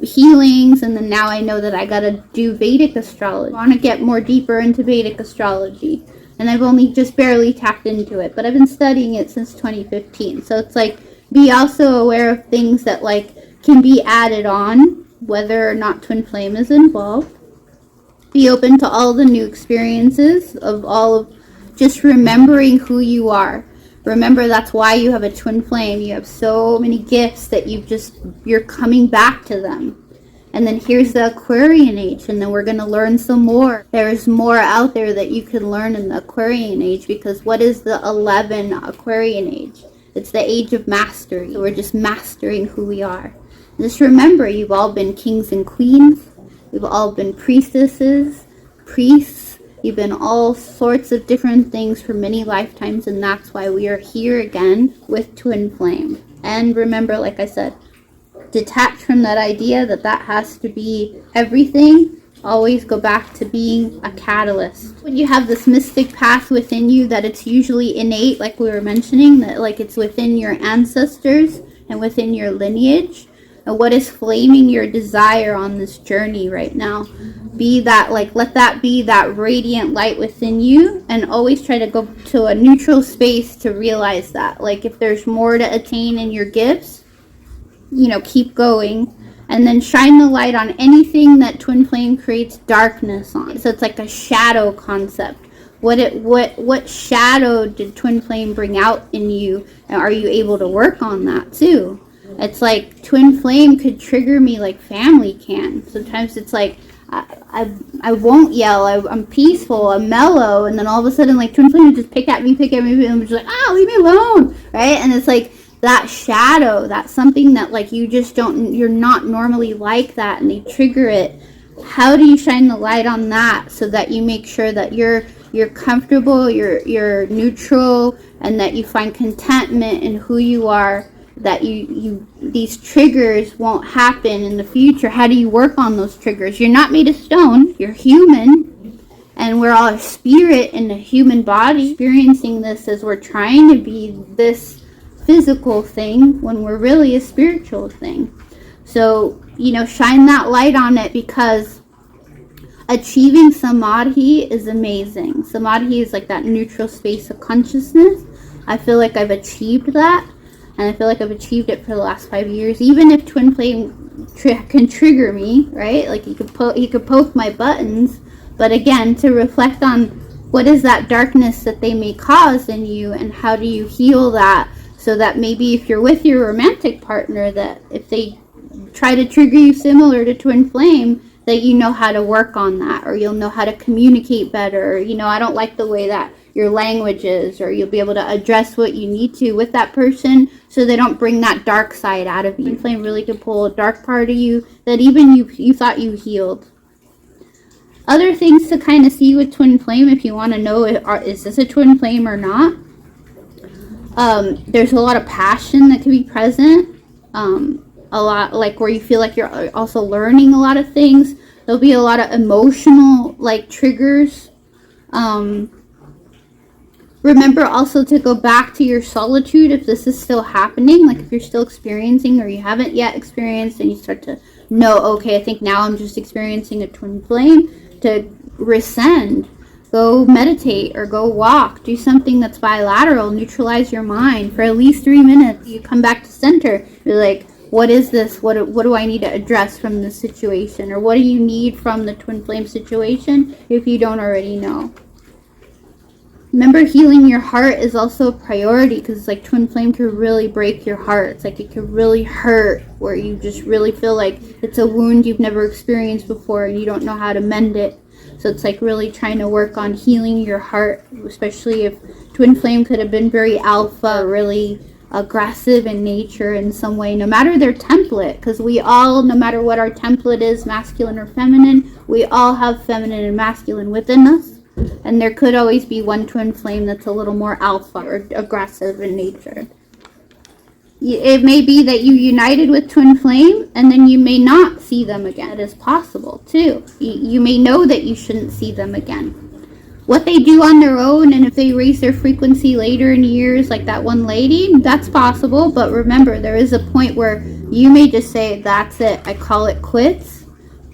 healings, and then now I know that I got to do Vedic astrology. I want to get more deeper into Vedic astrology. And I've only just barely tapped into it, but I've been studying it since 2015. So it's like, be also aware of things that like can be added on, whether or not twin flame is involved. Be open to all the new experiences of all of just remembering who you are. Remember, that's why you have a twin flame. You have so many gifts that you're coming back to them. And then here's the Aquarian age, and then we're going to learn some more. There's more out there that you can learn in the Aquarian age, because what is the 11 Aquarian age? It's the age of mastery. So we're just mastering who we are. Just remember, you've all been kings and queens. You've all been priestesses, priests. You've been all sorts of different things for many lifetimes, and that's why we are here again with twin flame. And remember, like I said, detach from that idea that has to be everything. Always go back to being a catalyst. When you have this mystic path within you, that it's usually innate, like we were mentioning, that like it's within your ancestors and within your lineage. And what is flaming your desire on this journey right now? Be that, like, let that be that radiant light within you, and always try to go to a neutral space to realize that. Like, if there's more to attain in your gifts, keep going, and then shine the light on anything that twin flame creates darkness on. So it's like a shadow concept. What shadow did twin flame bring out in you, and are you able to work on that too? It's like twin flame could trigger me like family can. Sometimes it's like I won't yell, I'm peaceful, I'm mellow, and then all of a sudden like twin flame would just pick at me, and I'm just like, leave me alone, right? And it's like that shadow, that's something that like you're not normally like that, and they trigger it. How do you shine the light on that so that you make sure that you're comfortable, you're neutral, and that you find contentment in who you are, that these triggers won't happen in the future? How do you work on those triggers? You're not made of stone, you're human, and we're all a spirit in a human body experiencing this as we're trying to be this physical thing when we're really a spiritual thing. So, shine that light on it, because achieving samadhi is amazing. Samadhi is like that neutral space of consciousness. I feel like I've achieved that, and I feel like I've achieved it for the last 5 years. Even if Twinflame can trigger me, right? Like he could poke my buttons, but again, to reflect on what is that darkness that they may cause in you, and how do you heal that, so that maybe if you're with your romantic partner, that if they try to trigger you similar to Twinflame, that you know how to work on that, or you'll know how to communicate better. I don't like the way that your language is, or you'll be able to address what you need to with that person, so they don't bring that dark side out of you. Twinflame really could pull a dark part of you that even you thought you healed. Other things to kind of see with Twinflame, if you want to know, is this a Twinflame or not? There's a lot of passion that can be present. A lot, like, where you feel like you're also learning a lot of things. There'll be a lot of emotional, like, triggers. Remember also to go back to your solitude if this is still happening. Like, if you're still experiencing, or you haven't yet experienced, and you start to know, okay, I think now I'm just experiencing a Twinflame, to rescend. Go meditate, or go walk. Do something that's bilateral. Neutralize your mind for at least 3 minutes. You come back to center. You're like, what is this? What do I need to address from this situation? Or what do you need from the Twinflame situation if you don't already know? Remember, healing your heart is also a priority, because like Twinflame could really break your heart. It's like it could really hurt, where you just really feel like it's a wound you've never experienced before and you don't know how to mend it. So it's like really trying to work on healing your heart, especially if Twinflame could have been very alpha, really aggressive in nature in some way, no matter their template, because we all, no matter what our template is, masculine or feminine, we all have feminine and masculine within us, and there could always be one Twinflame that's a little more alpha or aggressive in nature. It may be that you united with Twinflame, and then you may not see them again. It is possible too. You may know that you shouldn't see them again. What they do on their own, and if they raise their frequency later in years, like that one lady, that's possible. But remember, there is a point where you may just say, that's it, I call it quits,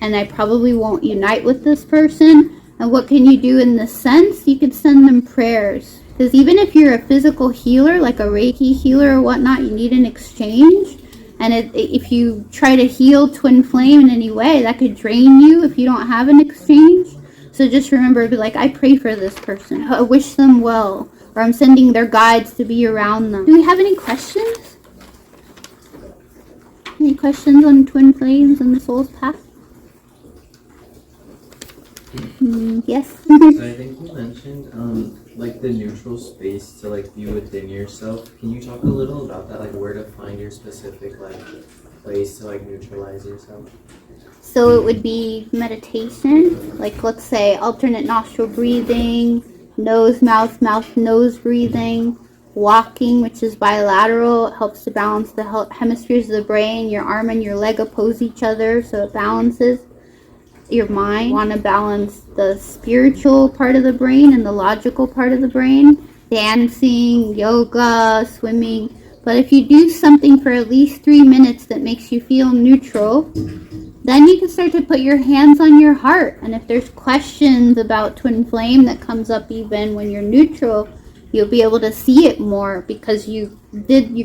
and I probably won't unite with this person. And what can you do in this sense? You could send them prayers. Because even if you're a physical healer, like a Reiki healer or whatnot, you need an exchange. And if you try to heal Twinflame in any way, that could drain you if you don't have an exchange. So just remember, be like, I pray for this person. I wish them well. Or I'm sending their guides to be around them. Do we have any questions? Any questions on Twinflames and the soul's path? Yes.
So I think you mentioned like the neutral space to like be within yourself. Can you talk a little about that? Like where to find your specific like place to like neutralize yourself?
So it would be meditation, like let's say alternate nostril breathing, nose, mouth, nose breathing, walking, which is bilateral. It helps to balance the hemispheres of the brain. Your arm and your leg oppose each other, so it balances your mind. You want to balance the spiritual part of the brain and the logical part of the brain. Dancing, yoga, swimming. But if you do something for at least 3 minutes that makes you feel neutral, then you can start to put your hands on your heart. And if there's questions about Twinflame that comes up even when you're neutral, you'll be able to see it more because you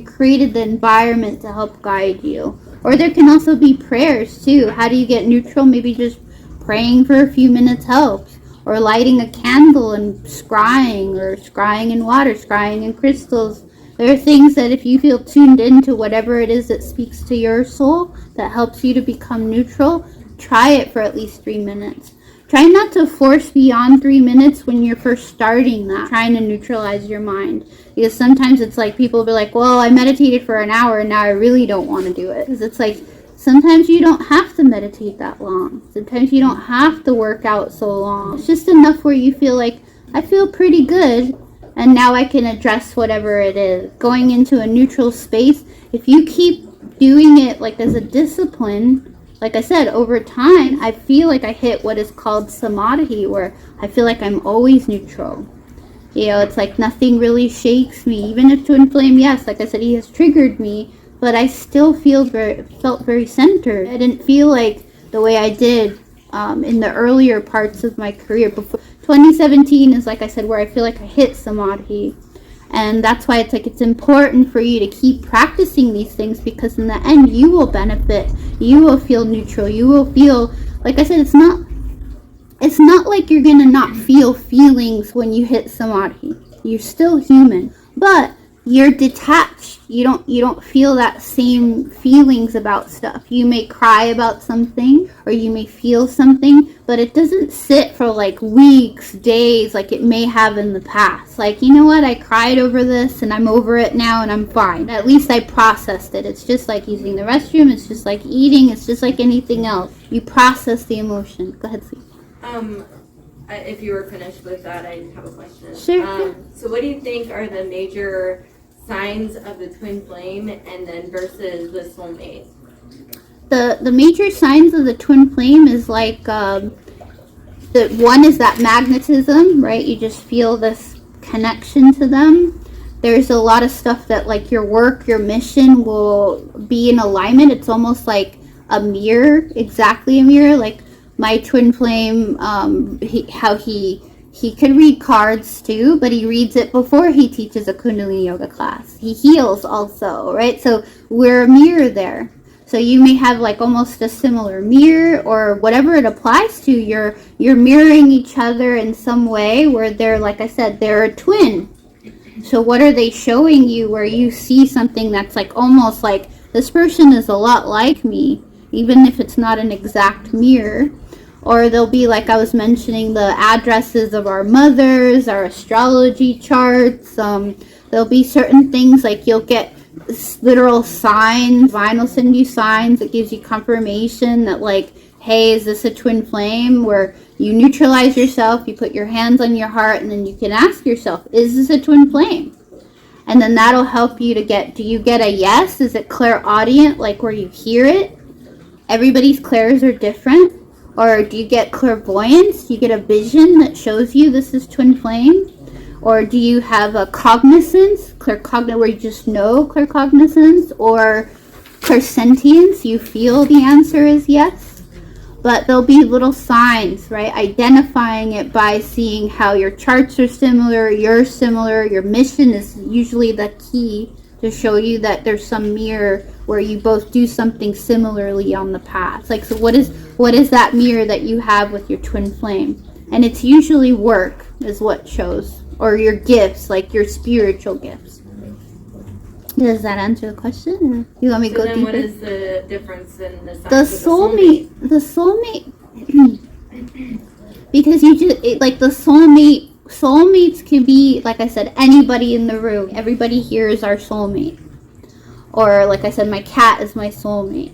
created the environment to help guide you. Or there can also be prayers too. How do you get neutral? Maybe just praying for a few minutes helps. Or lighting a candle and scrying, or scrying in water, scrying in crystals. There are things that if you feel tuned into whatever it is that speaks to your soul that helps you to become neutral, try it for at least 3 minutes. Try not to force beyond 3 minutes when you're first starting that, trying to neutralize your mind. Because sometimes it's like people will be like, well, I meditated for an hour and now I really don't want to do it. Because it's like, sometimes you don't have to meditate that long. Sometimes you don't have to work out so long. It's just enough where you feel like, I feel pretty good. And now I can address whatever it is. Going into a neutral space, if you keep doing it like as a discipline, like I said, over time, I feel like I hit what is called samadhi, where I feel like I'm always neutral. You know, it's like nothing really shakes me. Even if Twin Flame, yes, like I said, he has triggered me, but I still felt very centered. I didn't feel like the way I did in the earlier parts of my career. Before 2017 is, like I said, where I feel like I hit samadhi. And that's why it's important for you to keep practicing these things, because in the end you will benefit. You will feel neutral. You will feel, like I said, it's not like you're gonna not feel feelings when you hit samadhi. You're still human, but you're detached. You don't feel that same feelings about stuff. You may cry about something, or you may feel something, but it doesn't sit for like weeks, days, like it may have in the past. Like, you know what, I cried over this and I'm over it now and I'm fine. At least I processed it. It's just like using the restroom. It's just like eating. It's just like anything else. You process the emotion. Go ahead, Sue.
If you were finished with that, I have a question.
Sure.
So what do you think are the major signs of the twin flame, and then versus the soulmate?
The major signs of the twin flame is like the one is that magnetism, right? You just feel this connection to them. There's a lot of stuff that, like, your work, your mission will be in alignment. It's almost like a mirror, exactly a mirror. Like my twin flame, he could read cards too, but he reads it before he teaches a Kundalini yoga class. He heals also, right? So we're a mirror there. So you may have like almost a similar mirror, or whatever it applies to. You're mirroring each other in some way where they're, like I said, they're a twin. So what are they showing you where you see something that's like almost like this person is a lot like me, even if it's not an exact mirror? Or they'll be, like I was mentioning, the addresses of our mothers, our astrology charts. There'll be certain things like you'll get literal signs. Divine will send you signs that gives you confirmation that, like, hey, is this a twin flame? Where you neutralize yourself, you put your hands on your heart, and then you can ask yourself, is this a twin flame? And then that'll help you to get, do you get a yes? Is it clairaudient, like where you hear it? Everybody's clairs are different. Or do you get clairvoyance? Do you get a vision that shows you this is twin flame? Or do you have a cognizance, claircognizance, where you just know claircognizance? Or clairsentience, you feel the answer is yes? But there'll be little signs, right? Identifying it by seeing how your charts are similar, you're similar, your mission is usually the key to show you that there's some mirror where you both do something similarly on the path. Like, so what is that mirror that you have with your twin flame? And it's usually work is what shows, or your gifts, like your spiritual gifts. Does that answer the question? You want me to go deeper?
What is the difference in the signs
The soulmate, because you just like the soulmates can be, like I said, anybody in the room. Everybody here is our soulmate. Or, like I said, my cat is my soulmate.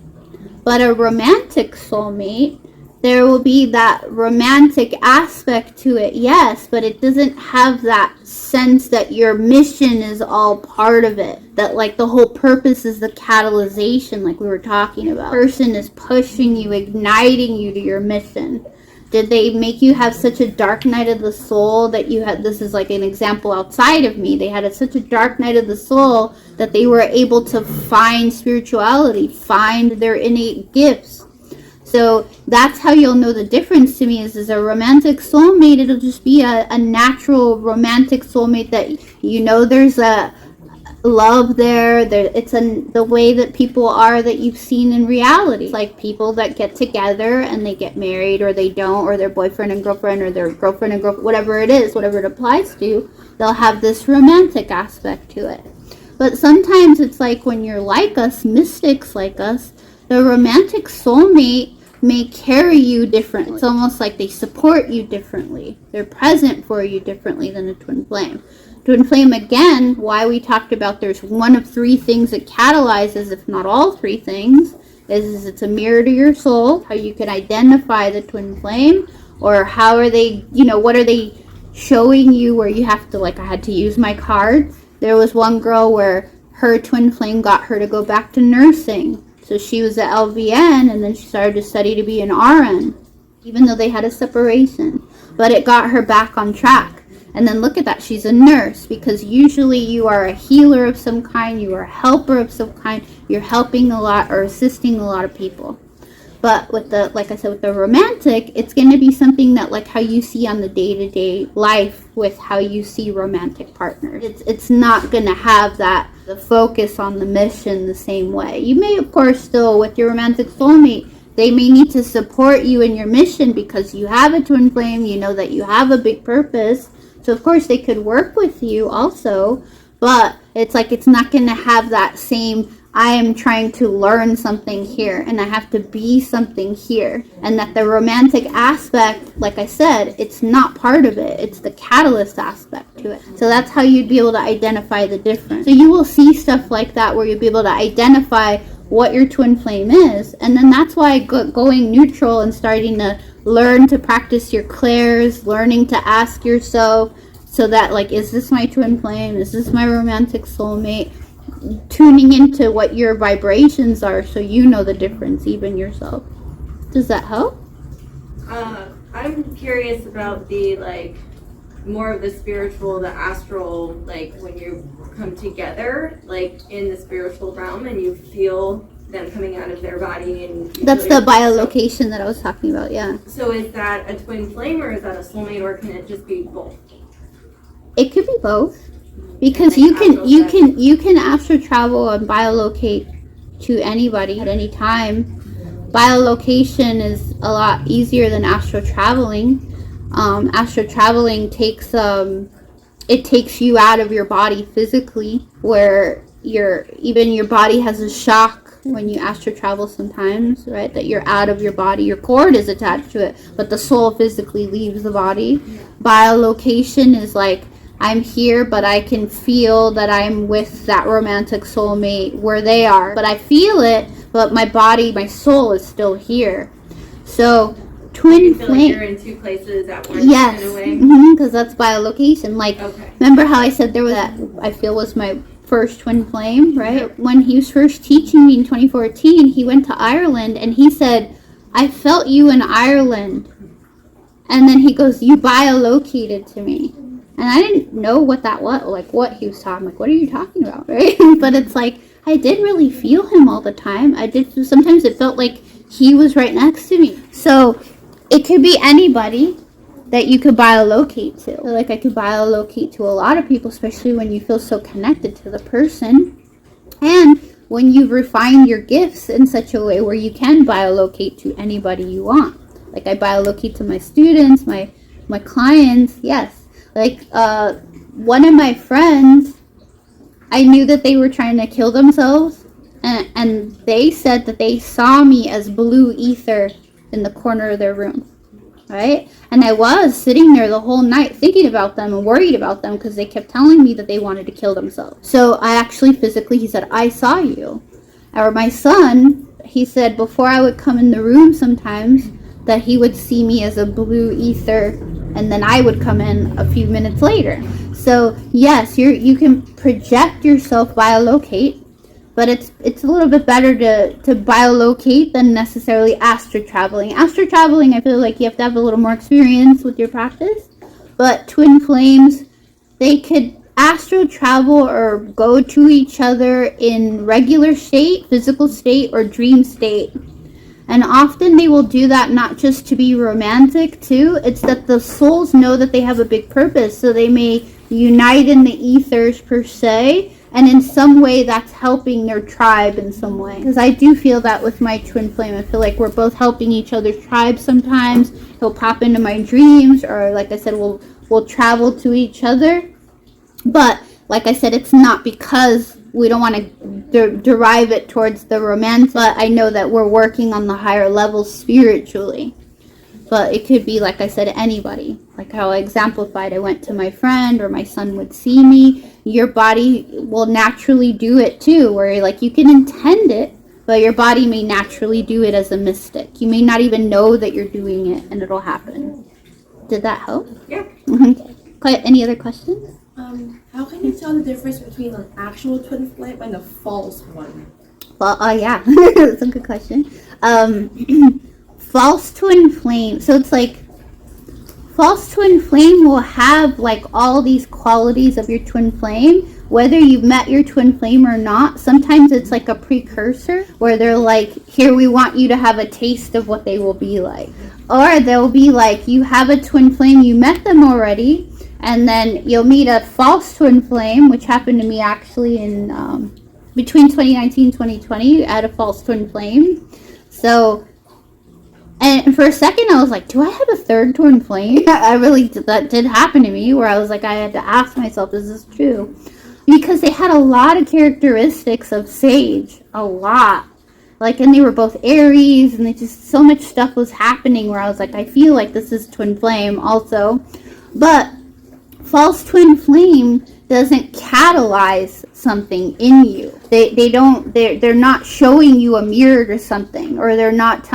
But a romantic soulmate, there will be that romantic aspect to it, yes, but it doesn't have that sense that your mission is all part of it. That, like, the whole purpose is the catalyzation, like we were talking about. The person is pushing you, igniting you to your mission. Did they make you have such a dark night of the soul that you had, this is like an example outside of me, they had such a dark night of the soul that they were able to find spirituality, find their innate gifts. So that's how you'll know the difference to me is a romantic soulmate. It'll just be a natural romantic soulmate that, you know, there's a love there. It's the way that people are that you've seen in reality. It's like people that get together and they get married, or they don't, or their boyfriend and girlfriend, or their girlfriend and girlfriend, whatever it is, whatever it applies to, they'll have this romantic aspect to it. But sometimes it's like when you're like us, mystics like us, the romantic soulmate may carry you differently. It's almost like they support you differently. They're present for you differently than a twin flame. Twin flame, again, why we talked about there's one of three things that catalyzes, if not all three things, is it's a mirror to your soul, how you can identify the twin flame, or how are they, you know, what are they showing you where you have to, like, I had to use my card. There was one girl where her twin flame got her to go back to nursing. So she was at LVN, and then she started to study to be an RN, even though they had a separation. But it got her back on track. And then look at that, she's a nurse, because usually you are a healer of some kind, you are a helper of some kind, you're helping a lot or assisting a lot of people. But with the, like I said, with the romantic, it's going to be something that like how you see on the day-to-day life with how you see romantic partners. It's not going to have that, the focus on the mission the same way. You may, of course, still with your romantic soulmate, they may need to support you in your mission because you have a twin flame, you know that you have a big purpose. So, of course, they could work with you also, but it's like it's not going to have that same, I am trying to learn something here and I have to be something here. And that the romantic aspect, like I said, it's not part of it. It's the catalyst aspect to it. So that's how you'd be able to identify the difference. So you will see stuff like that where you'll be able to identify what your twin flame is. And then that's why going neutral and starting to learn to practice your clairs, learning to ask yourself, so that like, is this my twin flame? Is this my romantic soulmate? Tuning into what your vibrations are so you know the difference even yourself. Does that help?
I'm curious about the like more of the spiritual, the astral, like when you come together like in the spiritual realm and you feel them coming out of their body, and
that's the biolocation that I was talking about. Yeah.
So is that a twin flame or is that a soulmate, or can it just be both?
It could be both. Because you can astral travel and biolocate to anybody at any time. Biolocation is a lot easier than astral traveling. Astral traveling takes it takes you out of your body physically, where your body has a shock when you astral travel sometimes, right? That you're out of your body. Your cord is attached to it, but the soul physically leaves the body. Biolocation is like, I'm here, but I can feel that I'm with that romantic soulmate where they are. But I feel it, but my body, my soul is still here. So, twin flame.
Like you're in two places at once,
yes,
in a way?
Because that's biolocation. Like, okay. Remember how I said there was that, I feel was my first twin flame, right? Mm-hmm. When he was first teaching me in 2014, he went to Ireland and he said, I felt you in Ireland. And then he goes, you biolocated to me. And I didn't know what that was, like what he was talking, like, what are you talking about, right? But it's like, I did really feel him all the time. I did, sometimes it felt like he was right next to me. So it could be anybody that you could biolocate to. So like I could biolocate to a lot of people, especially when you feel so connected to the person. And when you refine your gifts in such a way where you can biolocate to anybody you want. Like I biolocate to my students, my clients, yes. Like, one of my friends, I knew that they were trying to kill themselves, and they said that they saw me as blue ether in the corner of their room, right? And I was sitting there the whole night thinking about them and worried about them because they kept telling me that they wanted to kill themselves. So I actually physically, he said, I saw you. Or my son, he said, before I would come in the room sometimes, that he would see me as a blue ether, and then I would come in a few minutes later. So yes, you can project yourself, biolocate, but it's a little bit better to biolocate than necessarily astral traveling. Astral traveling, I feel like you have to have a little more experience with your practice, but twin flames, they could astral travel or go to each other in regular state, physical state, or dream state. And often they will do that not just to be romantic too. It's that the souls know that they have a big purpose. So they may unite in the ethers per se. And in some way that's helping their tribe in some way. Because I do feel that with my twin flame. I feel like we're both helping each other's tribe sometimes. He'll pop into my dreams. Or like I said, we'll travel to each other. But like I said, it's not because we don't want to derive it towards the romance, but I know that we're working on the higher levels spiritually. But it could be, like I said, anybody. Like how I exemplified, I went to my friend or my son would see me. Your body will naturally do it too, where like you can intend it, but your body may naturally do it as a mystic. You may not even know that you're doing it, and it'll happen. Did that help?
Yeah.
Any other questions?
How can you tell the difference between an actual twin flame and a false one?
Well, yeah, that's a good question. False twin flame. So it's like false twin flame will have like all these qualities of your twin flame, whether you've met your twin flame or not. Sometimes it's like a precursor where they're like, here, we want you to have a taste of what they will be like. Or they'll be like, you have a twin flame, you met them already, and then you'll meet a false twin flame, which happened to me actually in between 2019 and 2020 at a false twin flame. So, and for a second I was like, do I have a third twin flame? That did happen to me, where I was like, I had to ask myself, is this true? Because they had a lot of characteristics of Sage, a lot. Like, and they were both Aries, and they just, so much stuff was happening where I was like, I feel like this is twin flame also. But false twin flame doesn't catalyze something in you. They're not showing you a mirror or something, or they're not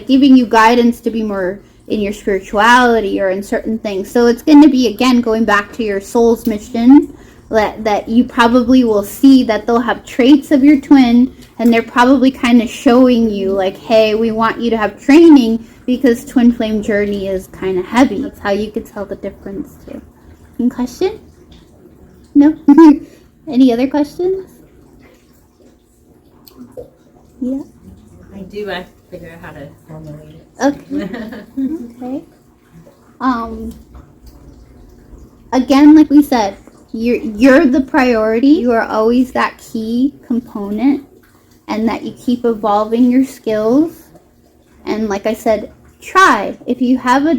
giving you guidance to be more in your spirituality or in certain things. So it's going to be, again, going back to your soul's mission, that you probably will see that they'll have traits of your twin, and they're probably kind of showing you like, hey, we want you to have training because twin flame journey is kind of heavy. That's how you could tell the difference too. Any question? No? Any other questions? Yeah.
I do. I have to figure out how to formulate it.
Okay. Okay. Again, like we said, you're the priority. You are always that key component, and that you keep evolving your skills. And like I said, try. If you have a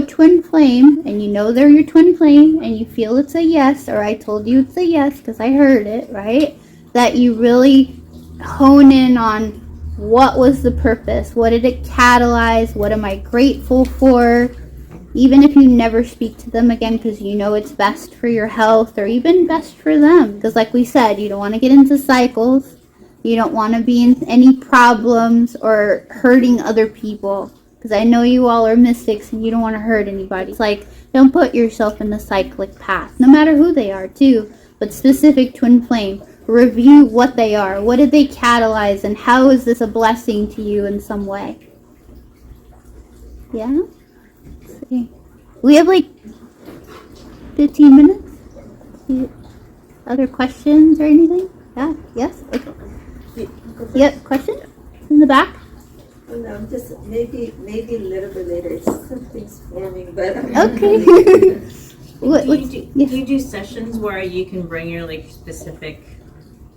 twin flame, and you know they're your twin flame, and you feel it's a yes, or I told you it's a yes because I heard it, right? That you really hone in on what was the purpose, what did it catalyze, what am I grateful for, even if you never speak to them again because you know it's best for your health or even best for them. Because like we said, you don't want to get into cycles, you don't want to be in any problems or hurting other people. Because I know you all are mystics and you don't want to hurt anybody. It's like, don't put yourself in the cyclic path, no matter who they are too. But specific twin flame, review what they are. What did they catalyze, and how is this a blessing to you in some way? Yeah? Let's see. We have like 15 minutes. Other questions or anything? Yeah? Yes? Okay. Yep, question? In the back?
No, just maybe a little bit later. Something's forming, but
Okay.
Do you do sessions where you can bring your like specific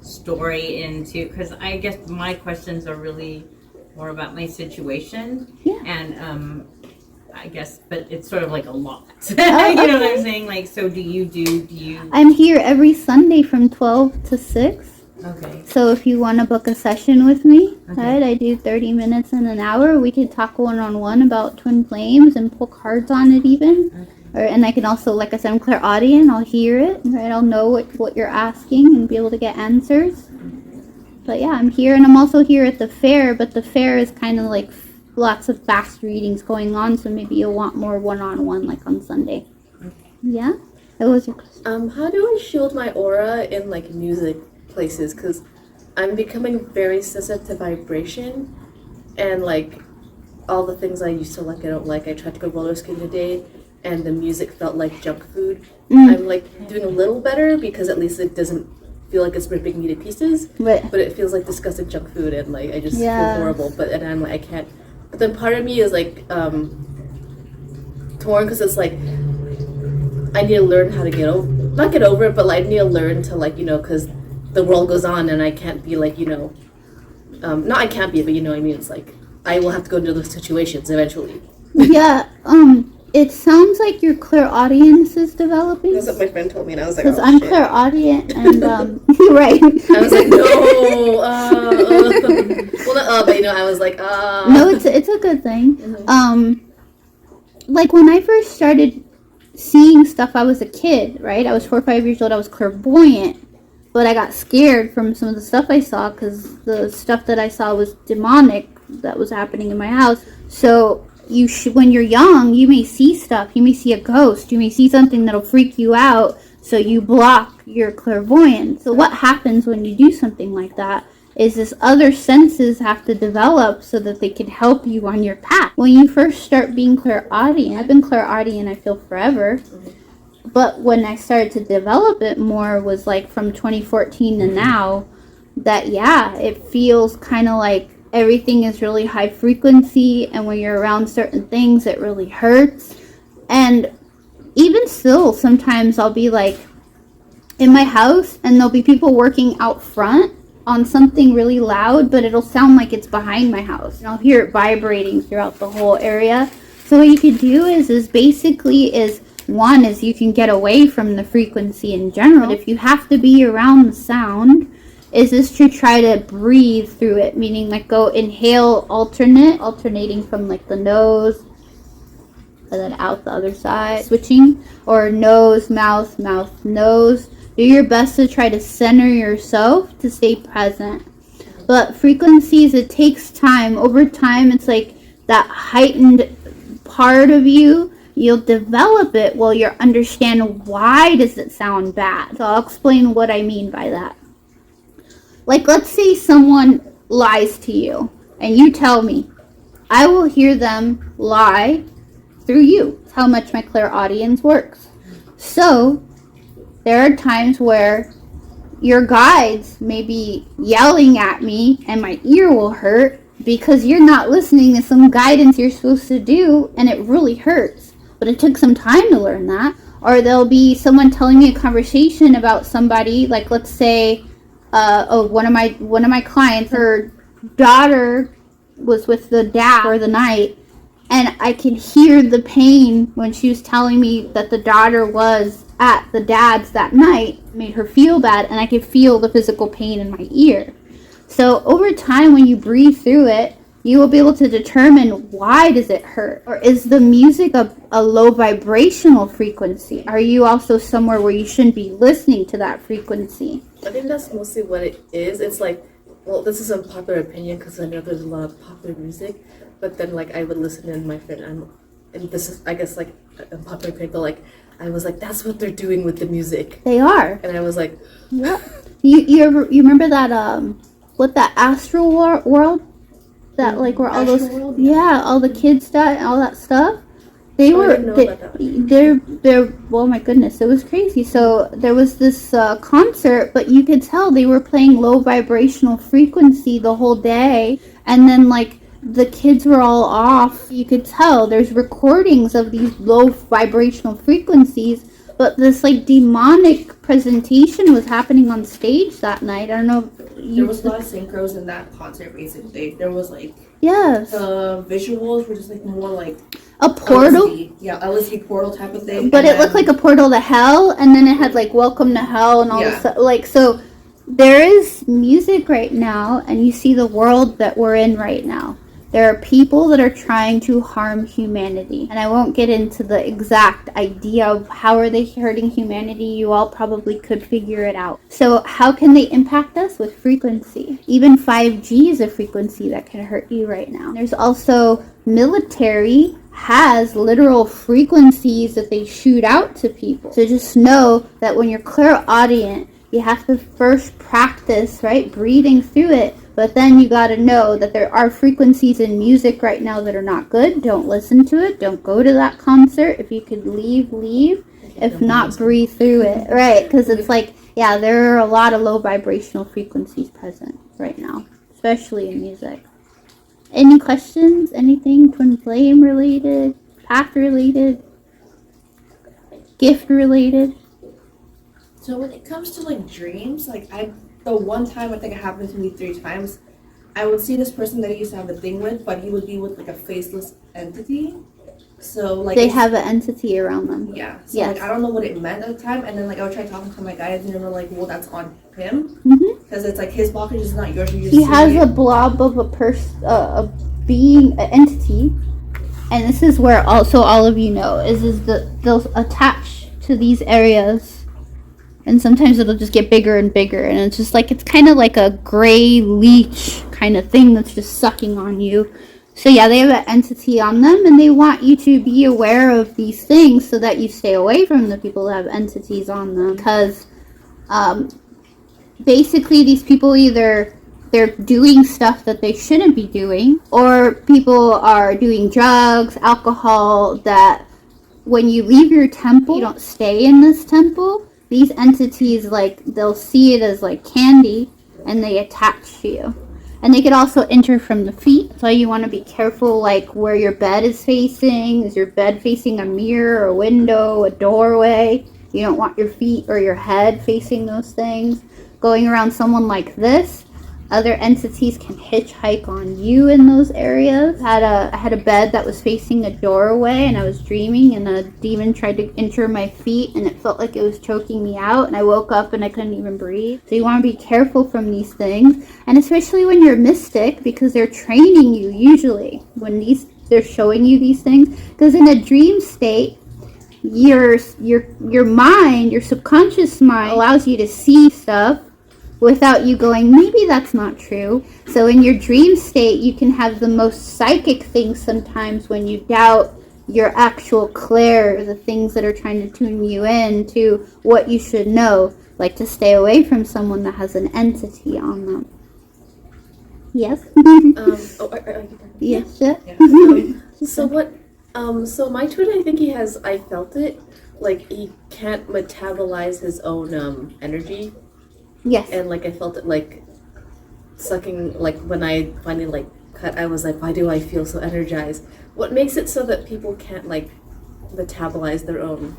story into? Because I guess my questions are really more about my situation.
Yeah.
And I guess, but it's sort of like a lot. You know what I'm saying? Like, so do you?
I'm here every Sunday from 12 to 6.
Okay.
So if you want to book a session with me,
Okay.
right, I do 30 minutes in an hour. We can talk one-on-one about twin flames and pull cards on it even.
Okay.
And I can also, like I said, I'm clairaudient. I'll hear it, right? I'll know what you're asking and be able to get answers. But yeah, I'm here, and I'm also here at the fair, but the fair is kind of like lots of fast readings going on, so maybe you'll want more one-on-one like on Sunday. Yeah? That was your question.
How do I shield my aura in like music places? Because I'm becoming very sensitive to vibration, and like all the things I used to like, I don't like. I tried to go roller skating today, and the music felt like junk food. I'm like doing a little better because at least it doesn't feel like it's ripping me to pieces.
But
it feels like disgusting junk food, and like I just feel horrible. And I'm like, I can't. But then part of me is like torn, because it's like I need to learn how to not get over it, but like I need to learn to like, because the world goes on, and I can't be like, not I can't be, but you know what I mean. It's like I will have to go into those situations eventually.
yeah, it sounds like your clairaudience is developing.
That's what my friend told me, and I was like,
Because
oh,
I'm
shit.
clairaudient, and right.
I was like, no. Well, but I was like,
No, it's a good thing. Like when I first started seeing stuff, I was a kid, right? I was 4 or 5 years old. I was clairvoyant, but I got scared from some of the stuff I saw because the stuff that I saw was demonic that was happening in my house. So when you're young, you may see stuff. You may see a ghost. You may see something that'll freak you out. So you block your clairvoyance. So what happens when you do something like that? is this other senses have to develop so that they can help you on your path. When you first start being clairaudient, I've been clairaudient, I feel, forever. But when I started to develop it more was like from 2014 to now, that yeah, it feels kind of like everything is really high frequency, and when you're around certain things it really hurts. And even still, sometimes I'll be like in my house and there'll be people working out front on something really loud, but it'll sound like it's behind my house, and I'll hear it vibrating throughout the whole area. So what you could do is basically one is you can get away from the frequency in general. But if you have to be around the sound, is this to try to breathe through it, meaning like go inhale, alternating from like the nose and then out the other side, switching, or nose, mouth, mouth, nose. Do your best to try to center yourself to stay present. But frequencies, it takes time. Over time, it's like that heightened part of you, you'll develop it while you understand why does it sound bad. So I'll explain what I mean by that. Like, let's say someone lies to you and you tell me, I will hear them lie through you. That's how much my clairaudience works. So there are times where your guides may be yelling at me and my ear will hurt because you're not listening to some guidance you're supposed to do, and it really hurts. But it took some time to learn that. Or there'll be someone telling me a conversation about somebody, like let's say one of my clients, her daughter was with the dad for the night, and I could hear the pain when she was telling me that the daughter was at the dad's that night. It made her feel bad, and I could feel the physical pain in my ear. So over time, when you breathe through it, you will be able to determine why does it hurt, or is the music a low vibrational frequency? Are you also somewhere where you shouldn't be listening to that frequency?
I think that's mostly what it is. It's like, well, this is a popular opinion because I know there's a lot of popular music, but then like I would listen to my friend, and this is, I guess, like a popular opinion, but like I was like, that's what they're doing with the music.
They are.
And I was like,
yeah. You remember that what that astral world? That like where all those
World?
Yeah, all the kids died and all that stuff. They
I
were
didn't know about that.
they're oh my goodness, it was crazy. So there was this concert, but you could tell they were playing low vibrational frequency the whole day, and then like the kids were all off. You could tell there's recordings of these low vibrational frequencies, but this like demonic presentation was happening on stage that night. I don't know.
There was a lot of synchros in that concert. Basically, there was like
Yes.
the visuals were just like more like
A portal.
LSD portal type of thing.
But
and
it looked like a portal to hell, and then it had like welcome to hell and all this stuff. Like, so there is music right now, and you see the world that we're in right now. There are people that are trying to harm humanity, and I won't get into the exact idea of how are they hurting humanity. You all probably could figure it out. So how can they impact us? With frequency. Even 5G is a frequency that can hurt you right now. There's also military has literal frequencies that they shoot out to people. So just know that when you're clairaudient, you have to first practice, right, breathing through it. But then you got to know that there are frequencies in music right now that are not good. Don't listen to it. Don't go to that concert. If you could leave. If not, breathe through it. Right? Because it's like, yeah, there are a lot of low vibrational frequencies present right now, especially in music. Any questions? Anything Twinflame related? Path related? Gift related?
So when it comes to like dreams, like the one time I think it happened to me 3 times, I would see this person that I used to have a thing with, but he would be with like a faceless entity. So like
They have an entity around them.
yeah. So
Yes.
like I don't know what it meant at the time, and then like I would try talking to my guides, and they were like, "Well, that's on him, because it's like his blockage is not yours."
He has a blob of a person, a being, an entity, and this is where also all of you know is that they'll attach to these areas. And sometimes it'll just get bigger and bigger, and it's just like, it's kind of like a gray leech kind of thing that's just sucking on you. So yeah, they have an entity on them, and they want you to be aware of these things so that you stay away from the people that have entities on them. Because basically these people either they're doing stuff that they shouldn't be doing, or people are doing drugs, alcohol, that when you leave your temple, you don't stay in this temple. These entities, like, they'll see it as like candy and they attach to you. And they could also enter from the feet, so you want to be careful, like where your bed is facing. Is your bed facing a mirror, a window, a doorway? You don't want your feet or your head facing those things. Going around someone like this, other entities can hitchhike on you in those areas. I had a bed that was facing a doorway, and I was dreaming, and a demon tried to enter my feet, and it felt like it was choking me out, and I woke up and I couldn't even breathe. So you want to be careful from these things, and especially when you're mystic, because they're training you usually when they're showing you these things. Because in a dream state, your mind, your subconscious mind, allows you to see stuff without you going, maybe that's not true. So in your dream state, you can have the most psychic things sometimes when you doubt your actual clair, the things that are trying to tune you in to what you should know, like to stay away from someone that has an entity on them. Yes? Yes, yeah.
So my twin, I think he has, I felt it, like he can't metabolize his own energy.
Yes.
And like I felt it like sucking, like when I finally like cut, I was like, why do I feel so energized? What makes it so that people can't like metabolize their own?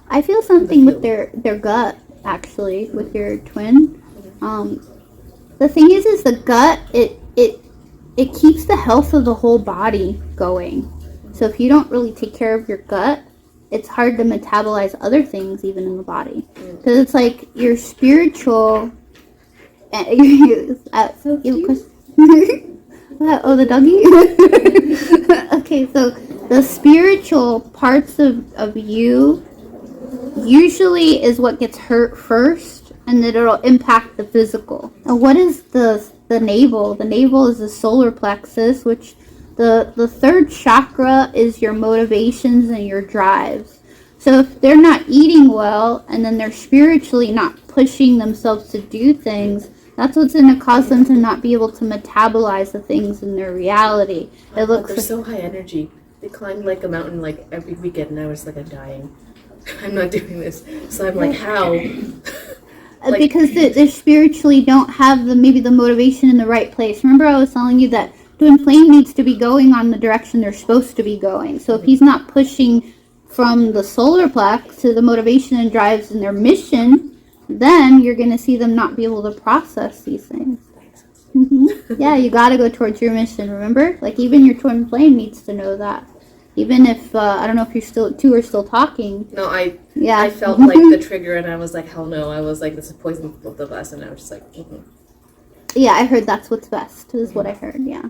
I feel something with their gut, actually, with your twin. The thing is the gut, it keeps the health of the whole body going. So if you don't really take care of your gut, it's hard to metabolize other things even in the body. Because it's like your spiritual... so cute. Oh, the doggy? Okay, so the spiritual parts of you usually is what gets hurt first, and then it'll impact the physical. Now, what is the navel? The navel is the solar plexus, which... The third chakra is your motivations and your drives. So if they're not eating well, and then they're spiritually not pushing themselves to do things, that's what's going to cause them to not be able to metabolize the things in their reality.
They're so high energy. They climbed like a mountain like every weekend, and I was like, I'm dying. I'm not doing this. So I'm like, how?
Because they spiritually don't have maybe the motivation in the right place. Remember I was telling you that Twinflame needs to be going on the direction they're supposed to be going. So if he's not pushing from the solar plex to the motivation and drives in their mission, then you're going to see them not be able to process these things. Yeah, you got to go towards your mission, remember? Like even your twin flame needs to know that. Even if, I don't know if you're two are still talking.
No, I felt like the trigger, and I was like, hell no. I was like, this is poison for both of us, and I was just like,
Yeah, I heard that's what's best, is what I heard, yeah.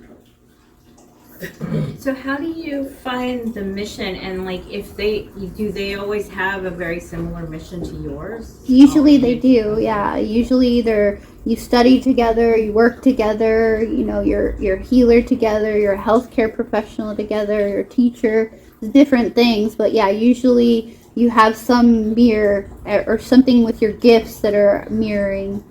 So how do you find the mission, and like if do they always have a very similar mission to yours?
Usually they do, yeah. Usually either you study together, you work together, you know, you're a healer together, you're a healthcare professional together, you're a teacher, different things. But yeah, usually you have some mirror or something with your gifts that are mirroring.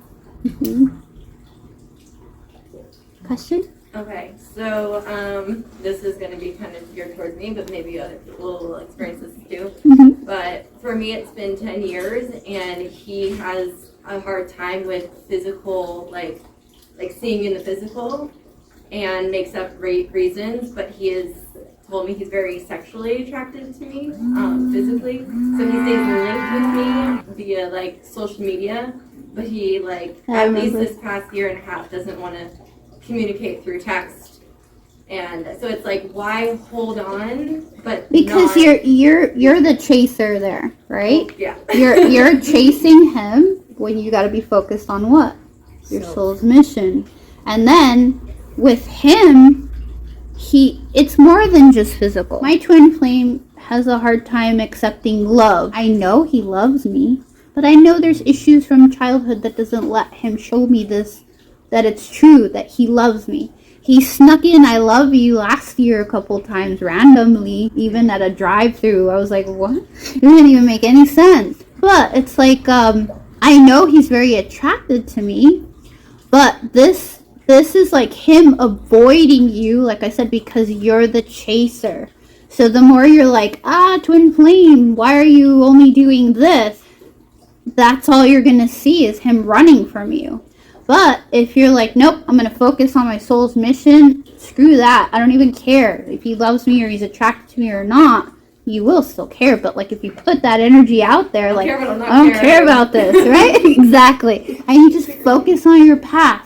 Question?
Okay, so this is going to be kind of geared towards me, but maybe other people will experience this too. But for me, it's been 10 years, and he has a hard time with physical, like seeing in the physical, and makes up great reasons. But he has told me he's very sexually attracted to me, physically. So he stays linked with me via like social media, but he at least this past year and a half doesn't want to communicate through text, and so it's like, why hold on? But
because you're the chaser there, right?
Yeah.
you're chasing him when you got to be focused on what? Your soul's mission. And then with him, it's more than just physical. My twin flame has a hard time accepting love. I know he loves me, but I know there's issues from childhood that doesn't let him show me this, that it's true, that he loves me. He snuck in I love you last year a couple times randomly, even at a drive-thru. I was like, what? It didn't even make any sense. But it's like, I know he's very attracted to me, but this This is like him avoiding you, like I said, because you're the chaser. So the more you're like, twin flame, why are you only doing this? That's all you're going to see is him running from you. But if you're like, nope, I'm going to focus on my soul's mission, screw that. I don't even care if he loves me or he's attracted to me or not. You will still care, but like if you put that energy out there, like, I don't care about this, right? Exactly. And you just focus on your path.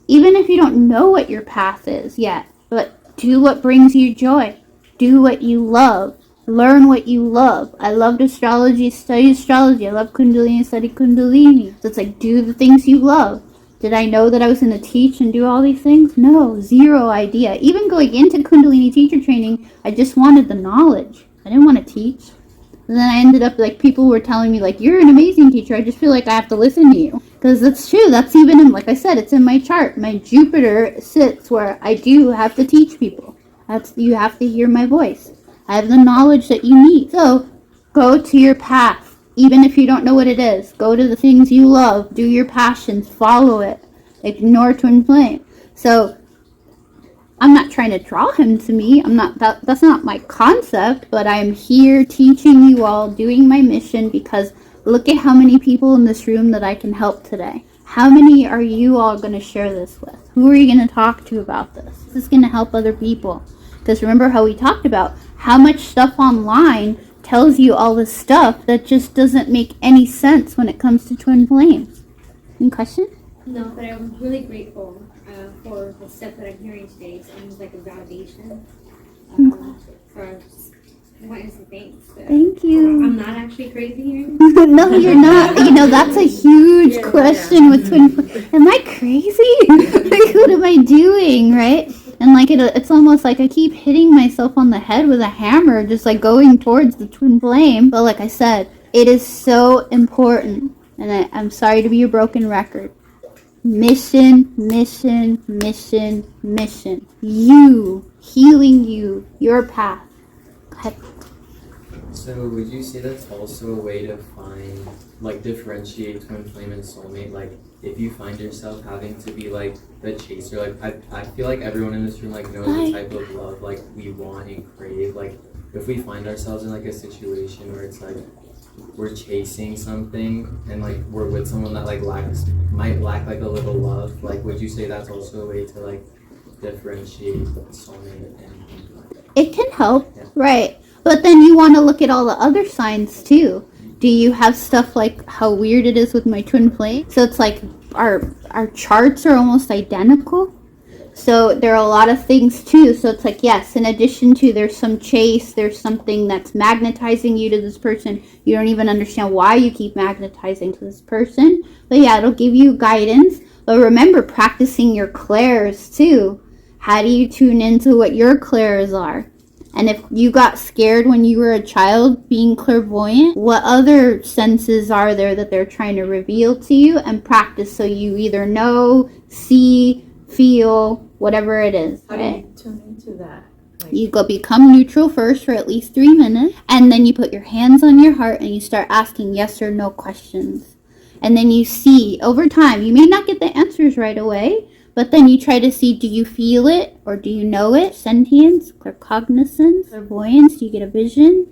Even if you don't know what your path is yet, but do what brings you joy. Do what you love. Learn what you love. I loved astrology, study astrology. I love Kundalini, study Kundalini. So it's like, do the things you love. Did I know that I was going to teach and do all these things? No, zero idea. Even going into Kundalini teacher training, I just wanted the knowledge. I didn't want to teach. And then I ended up, like, people were telling me, like, you're an amazing teacher. I just feel like I have to listen to you. Because that's true. That's even in, like I said, it's in my chart. My Jupiter sits where I do have to teach people. You have to hear my voice. I have the knowledge that you need. So, go to your path. Even if you don't know what it is. Go to the things you love. Do your passions. Follow it. Ignore twin flame. So, I'm not trying to draw him to me. That's not my concept, but I'm here teaching you all, doing my mission, because look at how many people in this room that I can help today. How many are you all going to share this with? Who are you going to talk to about this? This is going to help other people. Because remember how we talked about how much stuff online tells you all this stuff that just doesn't make any sense when it comes to twin flames. Any question?
No, but I'm really grateful for the stuff that I'm hearing today. It's almost like a validation for wanting to thanks. So
Thank you.
I'm not actually crazy here.
No, you're not. You know, that's a huge question with twin flame. Am I crazy? Like, what am I doing, right? And like it's almost like I keep hitting myself on the head with a hammer, just like going towards the twin flame. But like I said, it is so important. And I'm sorry to be a broken record. Mission, mission, mission, mission. You, healing you, your path. Go ahead.
So would you say that's also a way to find, like, differentiate twin flame and soulmate? Like, if you find yourself having to be like the chaser, like I feel like everyone in this room like knows the type of love like we want and crave. Like, if we find ourselves in like a situation where it's like we're chasing something and like we're with someone that like might lack like a little love, like would you say that's also a way to like differentiate soulmate and
It can help,
Yeah.
right? But then you want to look at all the other signs too. Do you have stuff like how weird it is with my twin flame? So it's like our charts are almost identical. So there are a lot of things too. So it's like, yes, in addition to there's some chase, there's something that's magnetizing you to this person. You don't even understand why you keep magnetizing to this person. But yeah, it'll give you guidance. But remember, practicing your clairs too. How do you tune into what your clairs are? And if you got scared when you were a child being clairvoyant, what other senses are there that they're trying to reveal to you and practice so you either know, see, feel, whatever it is,
How do
right?
you tune into that? Like,
You go become neutral first for at least 3 minutes, and then you put your hands on your heart and you start asking yes or no questions. And then you see, over time, you may not get the answers right away, but then you try to see, do you feel it or do you know it? Sentience, claircognizance, clairvoyance, do you get a vision?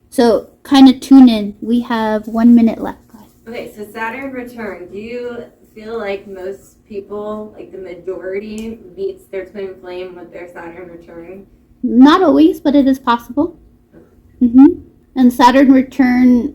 So kind of tune in. We have 1 minute left. Go ahead.
Okay, so Saturn return. Do you feel like most people, like the majority, meets their twin flame with their Saturn return?
Not always, but it is possible. And Saturn return,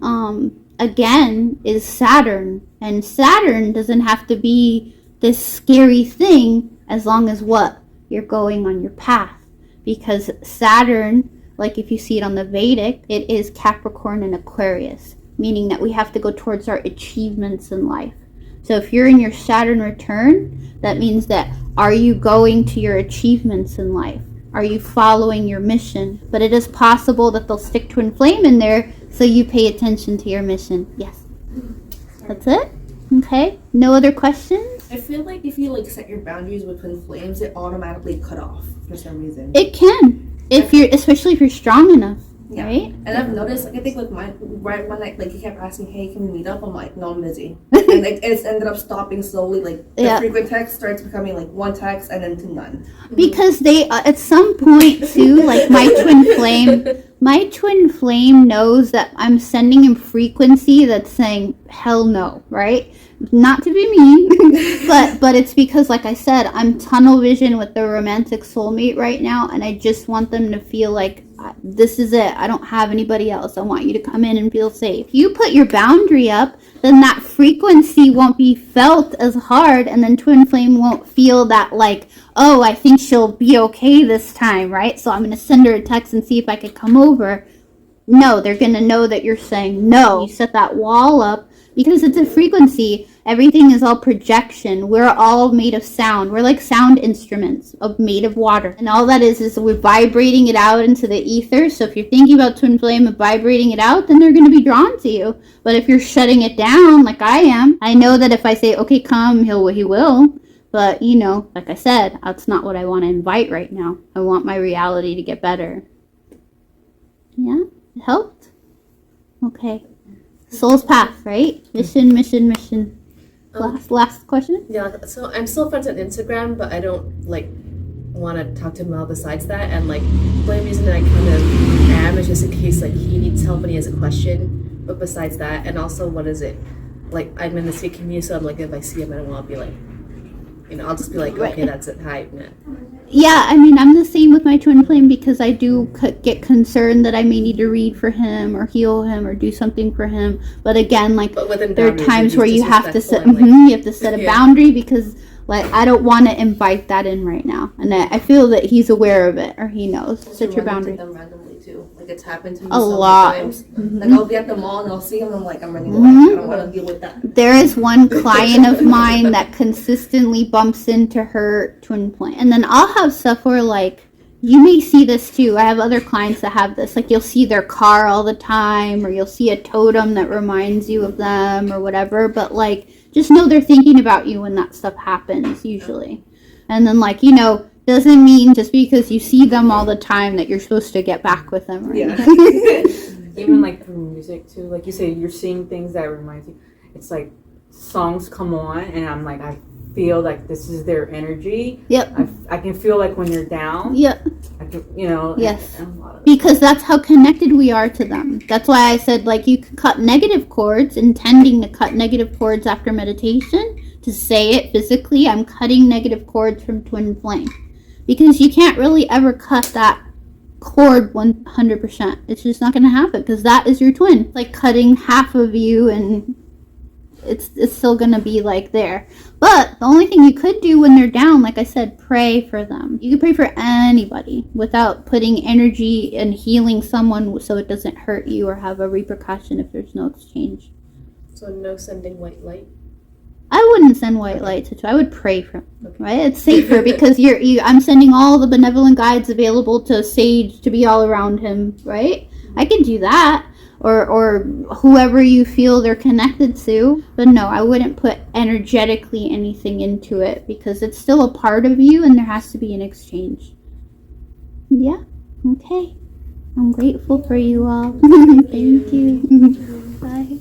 again, is Saturn. And Saturn doesn't have to be this scary thing as long as what? You're going on your path. Because Saturn, like if you see it on the Vedic, it is Capricorn and Aquarius, meaning that we have to go towards our achievements in life. So if you're in your Saturn return, that means that are you going to your achievements in life? Are you following your mission? But it is possible that they'll stick twin flame in there, so you pay attention to your mission. Yes. That's it? Okay. No other questions?
I feel like if you like set your boundaries with twin flames, it automatically cut off for some reason.
It can. Especially if you're strong enough.
Yeah.
right?
And I've noticed, like, I think with mine, right when like he kept asking, "Hey, can we meet up?" I'm like, "No, I'm busy," and like it's ended up stopping slowly. Like the
Yeah.
frequent text starts becoming like one text and then to none.
Because they at some point too, like my twin flame knows that I'm sending him frequency that's saying hell no, right? Not to be mean, but it's because, like I said, I'm tunnel vision with the romantic soulmate right now, and I just want them to feel like this is it. I don't have anybody else. I want you to come in and feel safe. You put your boundary up, then that frequency won't be felt as hard, and then twin flame won't feel that like, oh, I think she'll be okay this time, right? So I'm gonna send her a text and see if I could come over. No, they're gonna know that you're saying no. You set that wall up because it's a frequency. Everything is all projection. We're all made of sound. We're like sound instruments made of water. And all that is we're vibrating it out into the ether. So if you're thinking about twin flame and vibrating it out, then they're going to be drawn to you. But if you're shutting it down like I am, I know that if I say, okay, come, he will. But, you know, like I said, that's not what I want to invite right now. I want my reality to get better. Yeah? It helped? Okay. Soul's path, right? Mission. Last question?
Yeah, so I'm still friends on Instagram, but I don't like want to talk to him all besides that. And like the only reason that I kind of am is just in case like he needs help and he has a question. But besides that, and also what is it? Like I'm in the same community, so I'm like if I see him, I don't want to be like, you know, I'll just be like, okay, that's it, hi, man.
Yeah, I mean, I'm the same with my twin flame because I do get concerned that I may need to read for him or heal him or do something for him. But again, like there are times where you have to set you have to set a boundary because like I don't want to invite that in right now, and I feel that he's aware of it or he knows. Set your boundary.
Them randomly too. Like it's happened to me
A lot.
times. Like I'll be at the mall and I'll see him and I'm like, I'm ready to go. I don't want to deal with that.
There is one client of mine that consistently bumps into her twin flame. And then I'll have stuff where, like, you may see this too. I have other clients that have this. Like, you'll see their car all the time, or you'll see a totem that reminds you of them, or whatever. But, like, just know they're thinking about you when that stuff happens, usually. And then, like, you know, doesn't mean just because you see them all the time that you're supposed to get back with them or anything.
Even like through music too, like you say, you're seeing things that reminds you. It's like songs come on, and I'm like, I feel like this is their energy.
Yep.
I can feel like when you're down.
Yep.
I can, you know.
Yes. Because that's how connected we are to them. That's why I said, like, you could cut negative cords, intending to cut negative cords after meditation. To say it physically, I'm cutting negative cords from twin flame. Because you can't really ever cut that cord 100%. It's just not going to happen because that is your twin. It's like cutting half of you and it's still going to be like there. But the only thing you could do when they're down, like I said, pray for them. You can pray for anybody without putting energy and healing someone so it doesn't hurt you or have a repercussion if there's no exchange.
So no sending white light?
I wouldn't send white light to I would pray for him, right? It's safer because I'm sending all the benevolent guides available to Sage to be all around him, right? I can do that, or whoever you feel they're connected to. But no, I wouldn't put energetically anything into it because it's still a part of you and there has to be an exchange. Yeah, okay. I'm grateful for you all. Thank you. Bye.